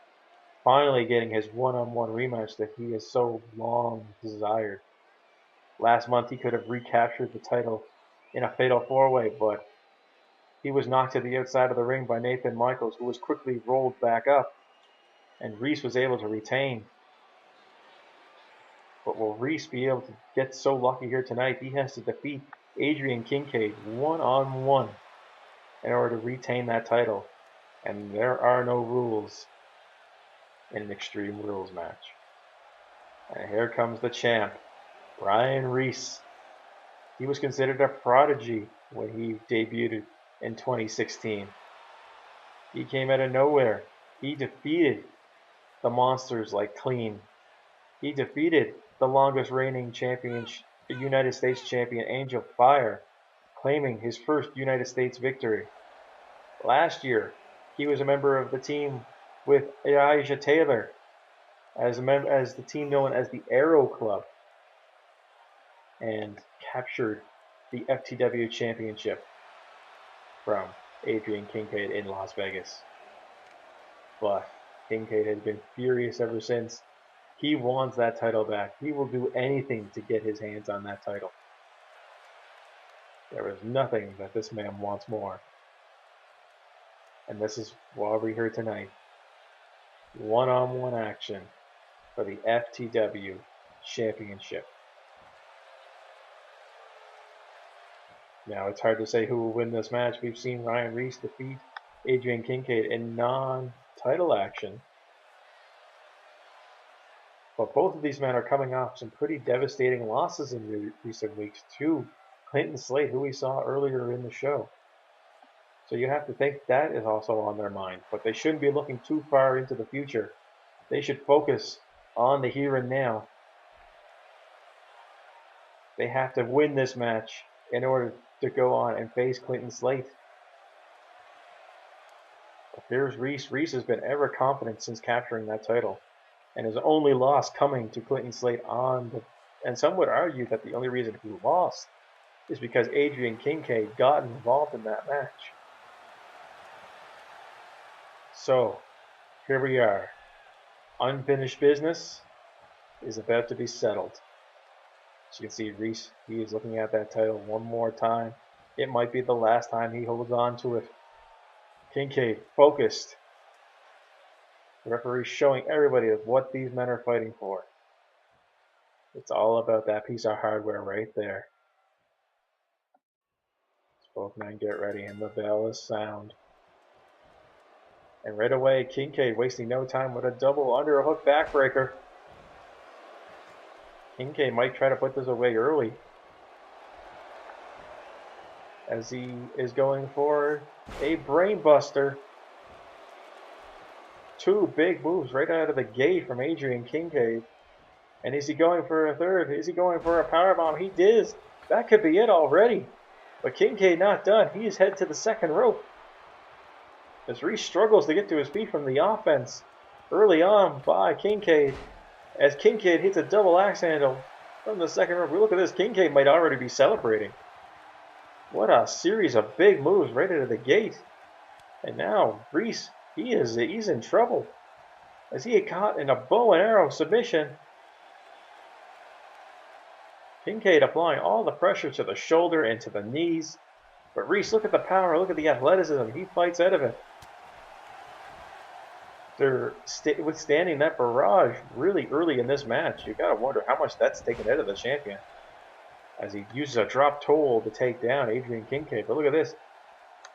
finally getting his one-on-one rematch that he has so long desired. Last month he could have recaptured the title in a fatal 4-way, but he was knocked to the outside of the ring by Nathan Michaels, who was quickly rolled back up, and Reese was able to retain. But will Reese be able to get so lucky here tonight? He has to defeat Adrian Kincade one-on-one in order to retain that title. And there are no rules in an Extreme Rules match. And here comes the champ, Ryan Reese. He was considered a prodigy when he debuted in 2016. He came out of nowhere. He defeated the monsters like Clean. He defeated the longest reigning champion, United States champion, Angel Fire, claiming his first United States victory. Last year, he was a member of the team with Elijah Taylor, as the team known as the Arrow Club, and captured the FTW Championship from Adrian Kincade in Las Vegas. But Kincade has been furious ever since. He wants that title back. He will do anything to get his hands on that title. There is nothing that this man wants more. And this is why we're here tonight. One-on-one action for the FTW Championship. Now, it's hard to say who will win this match. We've seen Ryan Reese defeat Adrian Kincade in non-title action. But both of these men are coming off some pretty devastating losses in recent weeks to Clinton Slate, who we saw earlier in the show. So you have to think that is also on their mind. But they shouldn't be looking too far into the future. They should focus on the here and now. They have to win this match in order to go on and face Clinton Slate. But here's Reese. Reese has been ever confident since capturing that title. And his only loss coming to Clinton Slate and some would argue that the only reason he lost is because Adrian Kincade got involved in that match. So, here we are. Unfinished business is about to be settled. As you can see, Reese, he is looking at that title one more time. It might be the last time he holds on to it. Kincade, focused. The referee showing everybody what these men are fighting for. It's all about that piece of hardware right there. Both men get ready and the bell is sound. And right away, Kincade wasting no time with a double underhook backbreaker. Kincade might try to put this away early, as he is going for a brainbuster. Two big moves right out of the gate from Adrian Kincade. And is he going for a third? Is he going for a powerbomb? He did. That could be it already. But Kincade not done. He is headed to the second rope. As Reese struggles to get to his feet from the offense early on by Kincade. As Kincade hits a double axe handle from the second rope. Look at this. Kincade might already be celebrating. What a series of big moves right out of the gate. And now Reese, he's in trouble. As he had caught in a bow and arrow submission. Kincade applying all the pressure to the shoulder and to the knees. But Reese, look at the power, look at the athleticism. He fights out of it. They're withstanding that barrage really early in this match. You gotta wonder how much that's taken out of the champion. As he uses a drop toe hold to take down Adrian Kincade. But look at this.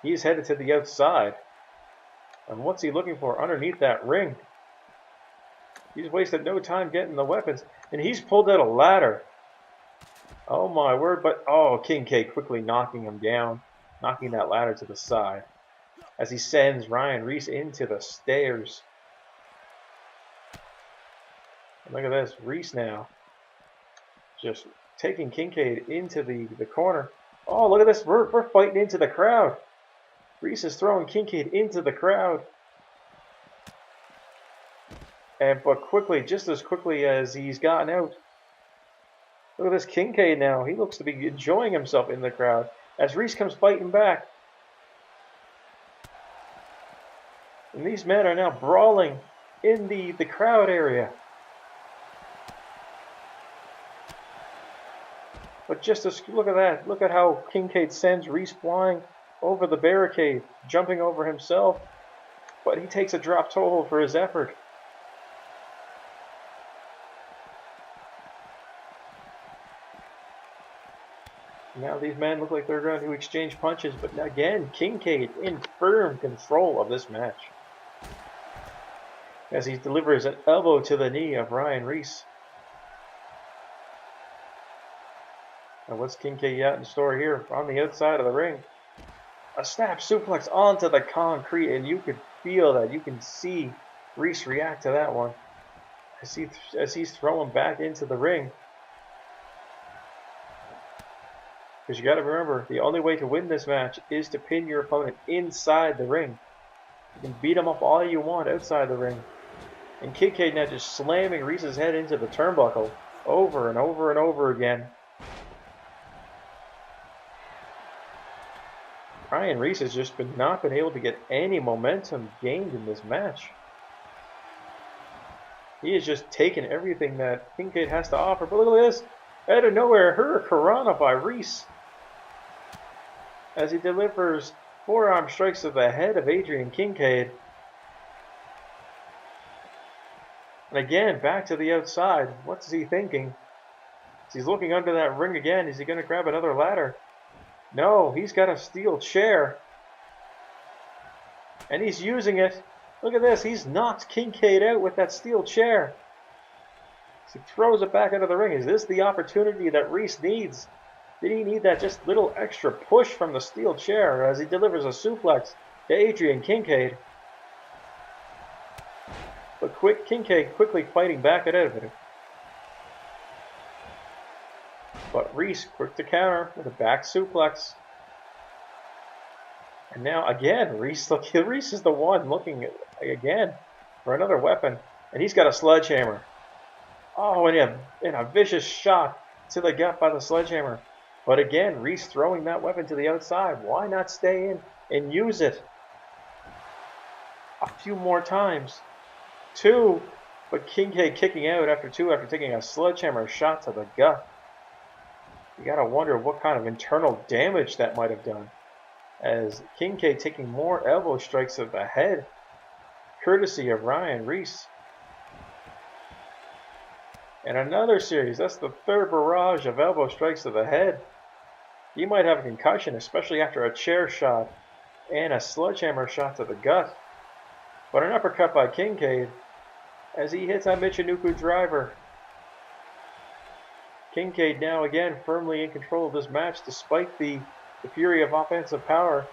He's headed to the outside. And what's he looking for underneath that ring? He's wasted no time getting the weapons. And he's pulled out a ladder. Oh my word, but Kincade quickly knocking him down, knocking that ladder to the side as he sends Ryan Reese into the stairs. And look at this, Reese now just taking Kincade into the corner. Oh, look at this, we're fighting into the crowd. Reese is throwing Kincade into the crowd. But quickly, just as quickly as he's gotten out, look at this Kincade now. He looks to be enjoying himself in the crowd as Reese comes fighting back. And these men are now brawling in the crowd area. But just as, look at that. Look at how Kincade sends Reese flying over the barricade, jumping over himself. But he takes a drop toe hold for his effort. Now these men look like they're going to exchange punches, but again, Kincade in firm control of this match. As he delivers an elbow to the knee of Ryan Reese. Now what's Kincade got in store here on the outside of the ring? A snap suplex onto the concrete, and you could feel that. You can see Reese react to that one as he's thrown back into the ring. Because you got to remember, the only way to win this match is to pin your opponent inside the ring. You can beat him up all you want outside the ring. And Kincade now just slamming Reese's head into the turnbuckle over and over and over again. Ryan Reese has just not been able to get any momentum gained in this match. He has just taken everything that Kincade has to offer. But look at this. Out of nowhere, Hurricanrana by Reese. As he delivers forearm strikes to the head of Adrian Kincade. And again, back to the outside. What's he thinking? He's looking under that ring again. Is he going to grab another ladder? No, he's got a steel chair. And he's using it. Look at this. He's knocked Kincade out with that steel chair. He throws it back into the ring. Is this the opportunity that Reese needs? Did he need that just little extra push from the steel chair as he delivers a suplex to Adrian Kincade? But Kincade quickly fighting back out of it. But Reese quick to counter with a back suplex. And now again, Reese is the one looking again for another weapon. And he's got a sledgehammer. Oh, and a vicious shot to the gut by the sledgehammer. But again, Reese throwing that weapon to the outside. Why not stay in and use it a few more times? 2, but Kincade kicking out after 2 after taking a sledgehammer shot to the gut. You gotta wonder what kind of internal damage that might have done, as Kincade taking more elbow strikes to the head, courtesy of Ryan Reese. And another series, that's the 3rd barrage of elbow strikes to the head. He might have a concussion, especially after a chair shot and a sledgehammer shot to the gut. But an uppercut by Kincade as he hits a Michinoku driver. Kincade now again firmly in control of this match despite the fury of offensive power.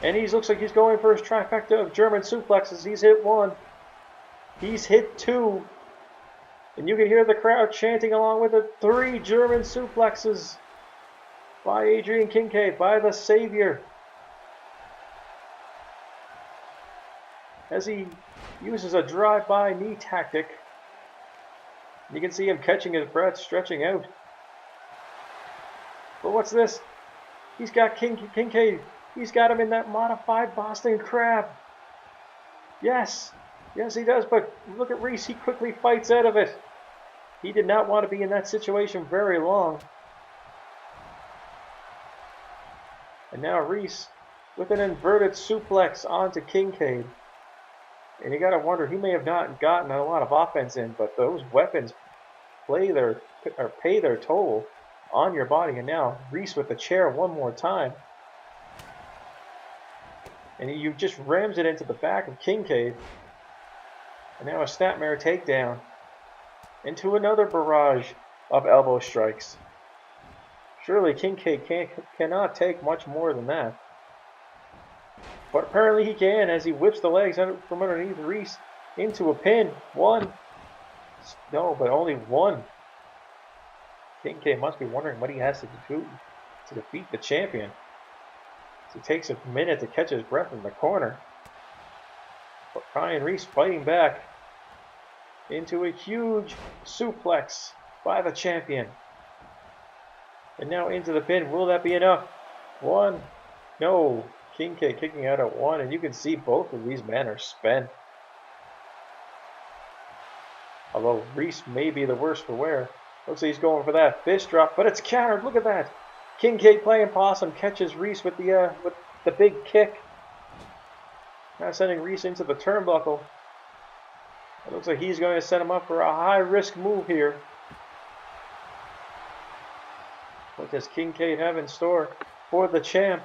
And he looks like he's going for his trifecta of German suplexes. He's hit 1. He's hit 2. And you can hear the crowd chanting along with it. 3 German suplexes by Adrian Kincade, by the Savior. As he uses a drive-by knee tactic. You can see him catching his breath, stretching out. But what's this? He's got Kincade. He's got him in that modified Boston Crab. Yes. Yes, he does. But look at Reese. He quickly fights out of it. He did not want to be in that situation very long. And now Reese with an inverted suplex onto Kincade. And you got to wonder, he may have not gotten a lot of offense in, but those weapons pay their toll on your body. And now Reese with the chair one more time. And you just rams it into the back of Kincade. And now a snapmare takedown into another barrage of elbow strikes. Surely Kincade cannot take much more than that. But apparently he can, as he whips the legs from underneath Reese into a pin. 1. No, but only 1. Kincade must be wondering what he has to do to defeat the champion. So it takes a minute to catch his breath in the corner. But Ryan Reese fighting back into a huge suplex by the champion. And now into the pin. Will that be enough? 1. No. Kincade kicking out at 1. And you can see both of these men are spent. Although Reese may be the worse for wear. Looks like he's going for that fist drop. But it's countered. Look at that. Kincade playing possum. Catches Reese with the big kick. Now sending Reese into the turnbuckle. It looks like he's going to set him up for a high-risk move here. What does Kincade have in store for the champ?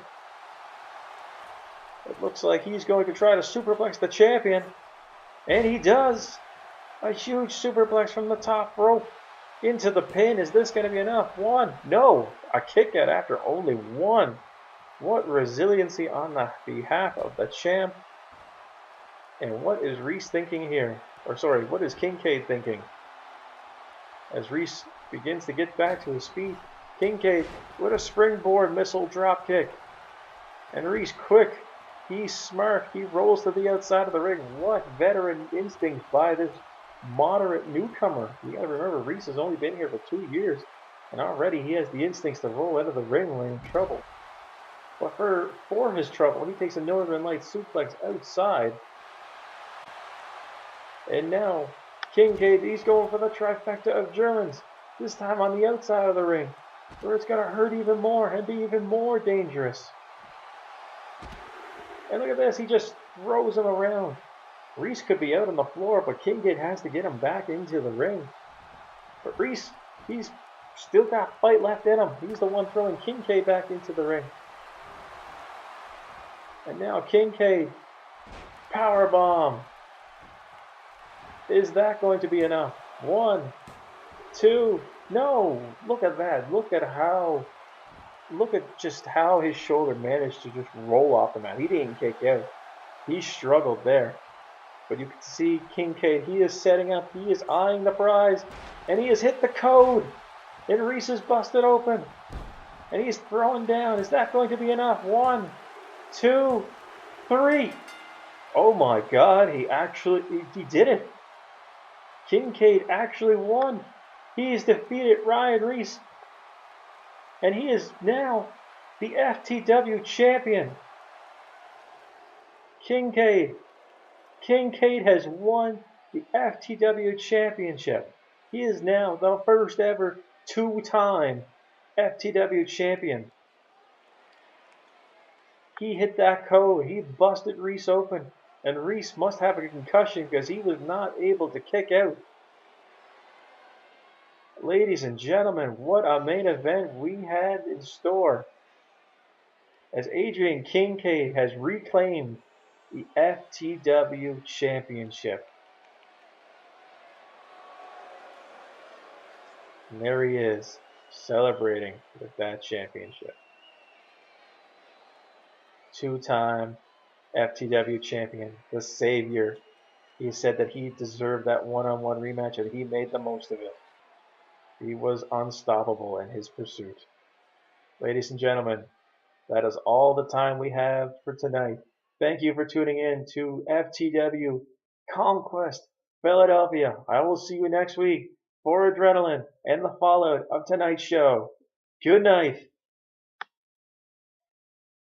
It looks like he's going to try to superplex the champion. And he does. A huge superplex from the top rope into the pin. Is this going to be enough? 1. No. A kick out after only 1. What resiliency on the behalf of the champ. And what is Reese thinking here? Or sorry, what is Kincade thinking? As Reese begins to get back to his feet. Kincade with a springboard missile drop kick. And Reese quick. He's smart. He rolls to the outside of the ring. What veteran instinct by this moderate newcomer. You gotta remember, Reese has only been here for 2 years. And already he has the instincts to roll out of the ring when in trouble. But for his trouble, he takes a Northern Lights suplex outside. And now, Kincade, he's going for the trifecta of Germans. This time on the outside of the ring. Where it's going to hurt even more and be even more dangerous. And look at this, he just throws him around. Reese could be out on the floor, but Kincade has to get him back into the ring. But Reese, he's still got fight left in him. He's the one throwing Kincade back into the ring. And now Kincade, powerbomb. Is that going to be enough? 1, 2. No, look at that. Look at just how his shoulder managed to just roll off the mat. He didn't kick out. He struggled there. But you can see Kincade, he is setting up, he is eyeing the prize, and he has hit the code. And Reese is busted open. And he's throwing down. Is that going to be enough? 1, 2, 3. Oh my God, he did it. Kincade actually won. He's defeated Ryan Reese. And he is now the FTW champion. Kincade has won the FTW Championship. He is now the first ever 2-time FTW champion. He hit that code. He busted Reese open. And Reese must have a concussion because he was not able to kick out. Ladies and gentlemen, what a main event we had in store. As Adrian Kincade has reclaimed the FTW Championship. And there he is, celebrating with that championship. 2-time FTW champion, the savior. He said that he deserved that one-on-one rematch and he made the most of it. He was unstoppable in his pursuit. Ladies and gentlemen, that is all the time we have for tonight. Thank you for tuning in to FTW Conquest Philadelphia. I will see you next week for Adrenaline and the fallout of tonight's show. Good night.